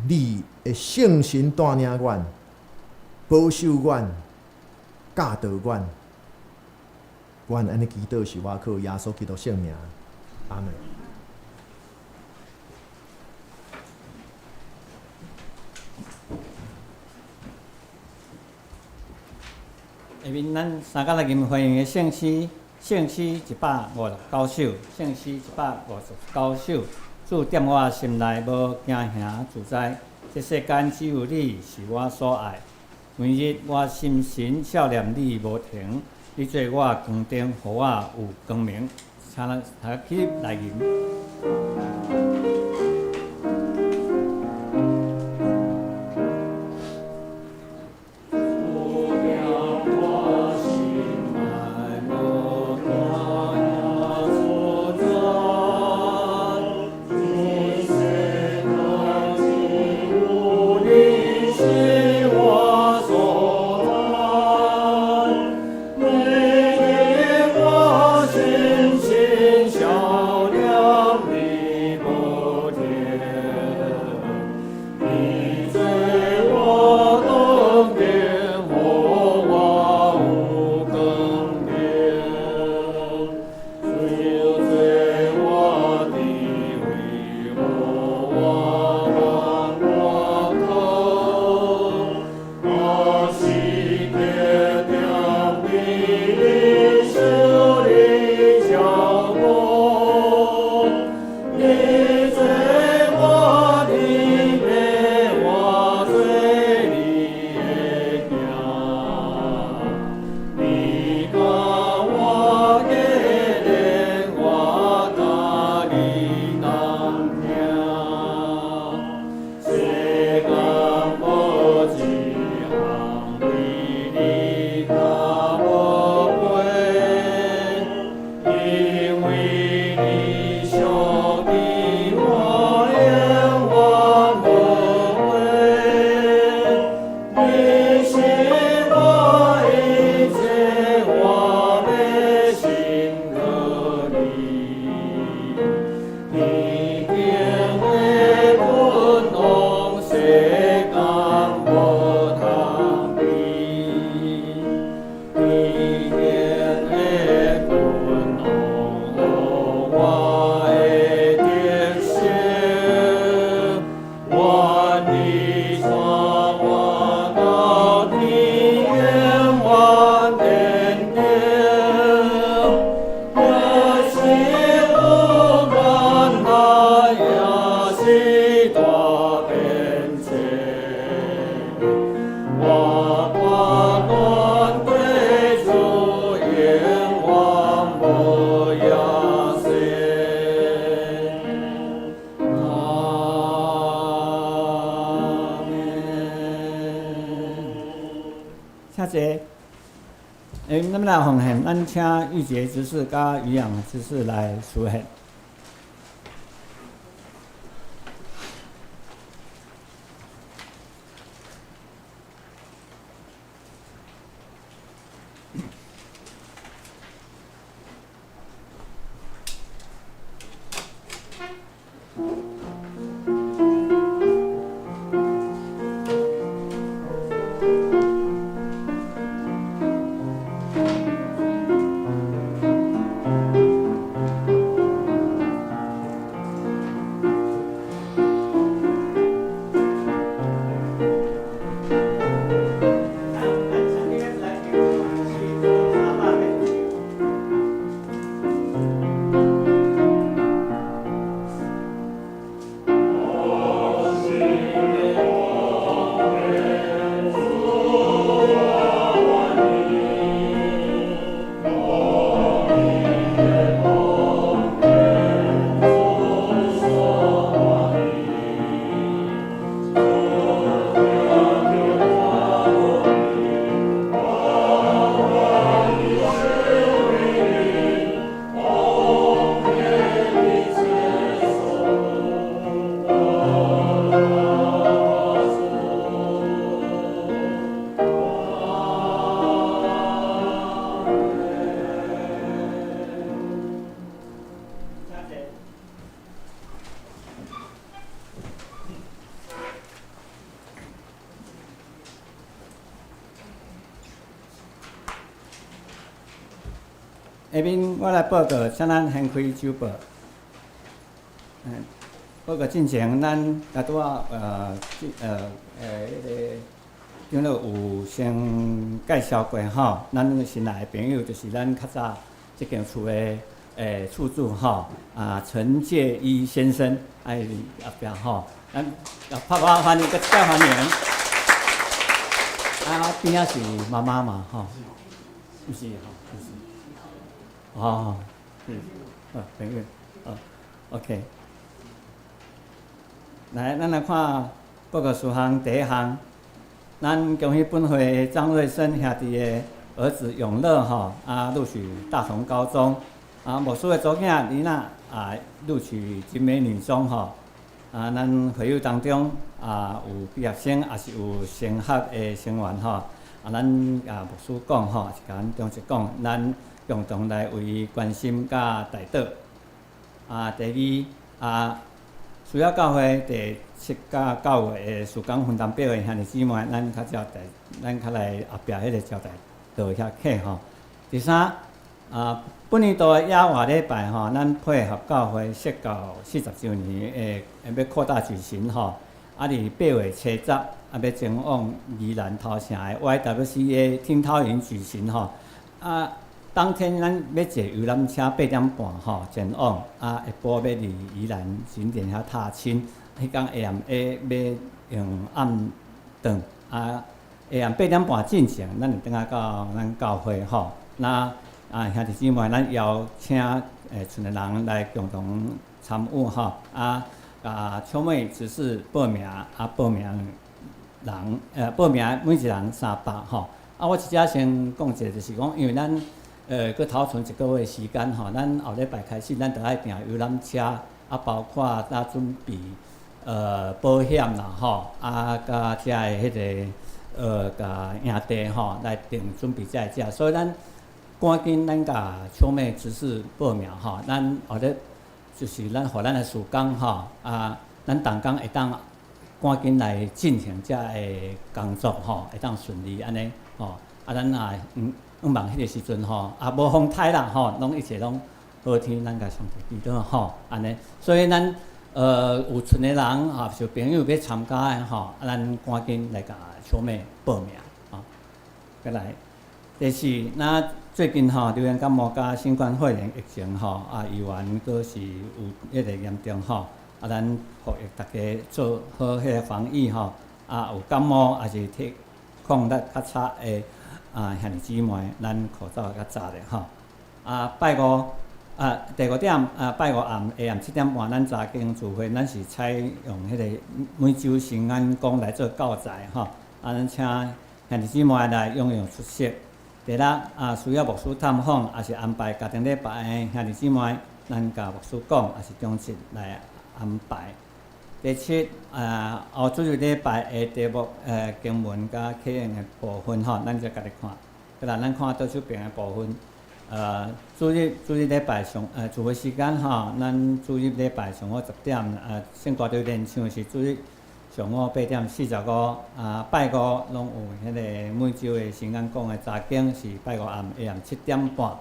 S3: 你的圣神带领阮，保守阮，教导阮。阮安尼祈祷是我靠耶稣基督圣名，阿门。
S1: 下面咱三甲来吟欢迎的圣诗，圣诗159首，圣诗159首。主踮我心内，无惊吓自在。这世间只有你是我所爱，每日我心神少念你无停。你做我光灯，互我有光明。请咱大家起来吟。
S2: 小亮你不
S1: 来奉献，咱请玉洁执事甲余养执事来出现。下面我来报告，请咱先开周报。报告进前，咱甲拄仔长老有先介绍过吼，咱新来的朋友就是咱较早这间厝的厝主吼，陈介一先生，后壁吼，咱拍拍欢迎，再欢迎。边仔是妈妈嘛吼，不是吼，不是。哦，朋友，OK。来，咱来看报告事项第一项，咱恭喜本会张瑞生兄弟的儿子永乐吼，录取大同高中，牧师的祖囝李娜录取金美女中吼，咱会友当中有毕业生，也是有升学的成员吼，咱牧师讲吼，是甲咱中职讲，咱共同来为伊关心甲带导。第二需要教会第7甲9月的暑工分担表的兄弟姊妹，咱较交代，咱较来后壁迄个交代倒遐客吼。第三本年度的野外礼拜吼，咱配合教会设教40周年要扩大举行吼。伫8月初10要前往宜兰头城的 YWCA 天涛营举行吼。当天咱要坐游览车8点半吼前往，下晡要离宜兰景点遐踏青。迄天下暗要用暗顿，下暗8点半进前，咱就等下到咱教会吼。那兄弟姊妹，咱邀请村的人来共同参与吼。秋妹只是报名，报名人报名每一人300吼。我即只先讲一下，就是讲，因为咱佫头剩1个月时间吼，咱后礼拜开始，咱就爱订游览车，包括准备保险啦吼，甲遮的迄个甲营地吼来订准备遮个，所以咱赶紧咱甲秋妹执事报名吼，咱后日就是咱互咱的事工吼，咱同工会当赶紧来进行遮个工作吼，会当顺利安尼吼，咱望迄个时阵吼，无风台啦吼，拢一切拢好天，咱甲上帝祈祷吼，安尼。所以咱有村的人吼，小朋友要参加的吼，咱赶紧来甲秋妹报名吼。再来，第四，咱最近吼流行感冒加新冠肺炎疫情吼，医院佫是有迄个严重吼，咱呼吁大家做好迄个防疫吼，有感冒也是抗力较差的。兄弟姊妹，咱口罩较早咧吼。拜五第5点拜五下暗7点半，咱查经聚会，咱是采用迄个每周神安宫来做教材吼。咱请兄弟姊妹来踊跃出席。第六需要牧师探访，也是安排家庭礼拜的兄弟姊妹，咱甲牧师讲，也是中止来安排。第七后主日礼拜的题目经文甲启应的部分吼，咱就家己看。再来，咱看倒手边的部分。主日礼拜上聚会时间吼，咱主日礼拜上午10点圣歌队练唱是主日上午8点45拜五拢有迄个每周的神安讲的查经是拜五下暗7点半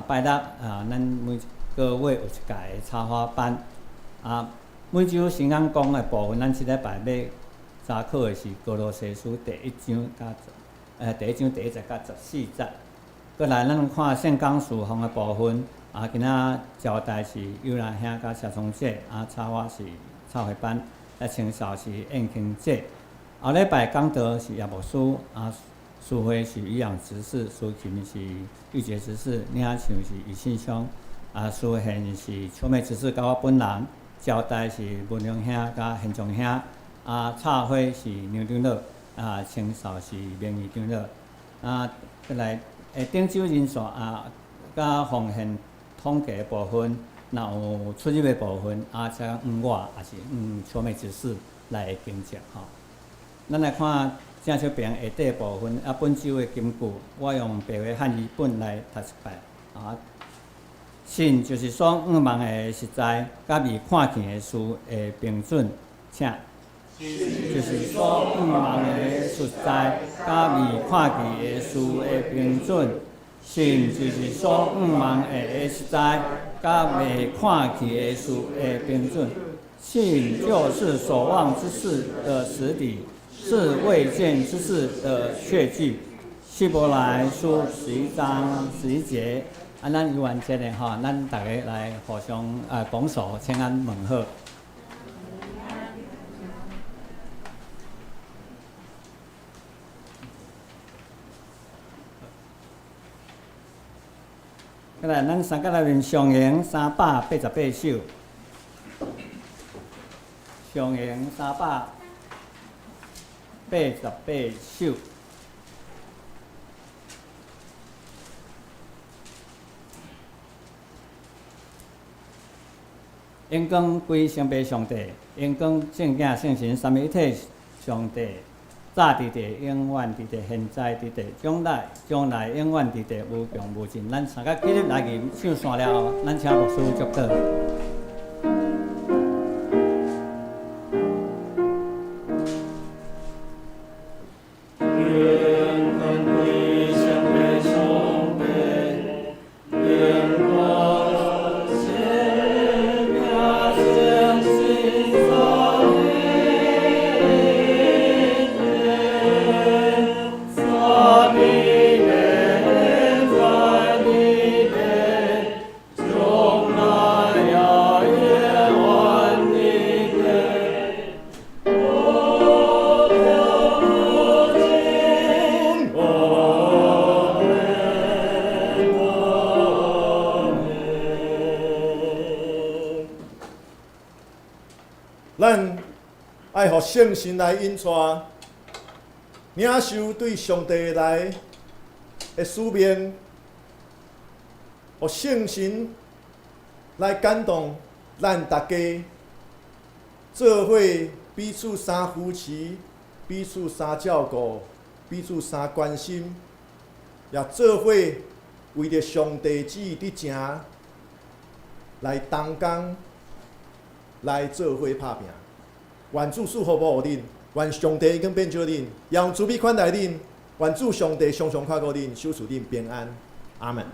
S1: 拜六咱每个月有一届的插花班每周神安讲的部分，咱即礼拜要查考的是歌罗西书第1章第1章第1节到14节。过来，咱看圣讲事奉的部分今仔交代是有兰兄甲谢聪姐插花是插花班，清扫是宴庆节。后礼拜讲道是叶牧师书会是颐养执事，书琴是玉洁执事，领唱是余信兄书献是秋美执事甲我本人，交代是文良兄甲现忠兄插花是牛长老清扫是明义长老过来。顶周人数甲奉献统计的部分，若有出入的部分才我也是秋美执事来经证吼。咱来看正手边下底的部分本周的金句，我用白话汉语本来读一摆信就是说望的实在，甲未看见的事的标准，请。就是说望的实在，甲未看见的事的标准。信就是说望的实在，甲未看见的事的标准。信就是所望之事的实底，是未见之事的确据。希伯来书11章11节，咱有完节的吼，咱大家来互相拱手请安问好。过来，咱三甲内面上行388首，上行388首。荣光归圣父上帝，荣光圣子圣神三位一体上帝。早伫地，永远伫地，现在伫地，将来永远伫地，无穷无尽。咱三甲起立来吟唱散了后，咱请牧师祝祷。
S3: 咱爱互圣神来引带，领受对上帝来的使命，互圣神来感动咱大家，做伙彼此相扶持，彼此相照顾，彼此相关心，也做伙为着上帝旨意伫正来同工。来做伙拍拼，愿主赐福保护恁，愿上帝已经变照恁，也用慈悲款待恁，愿主上帝常常看顾恁，守持恁平安，阿门。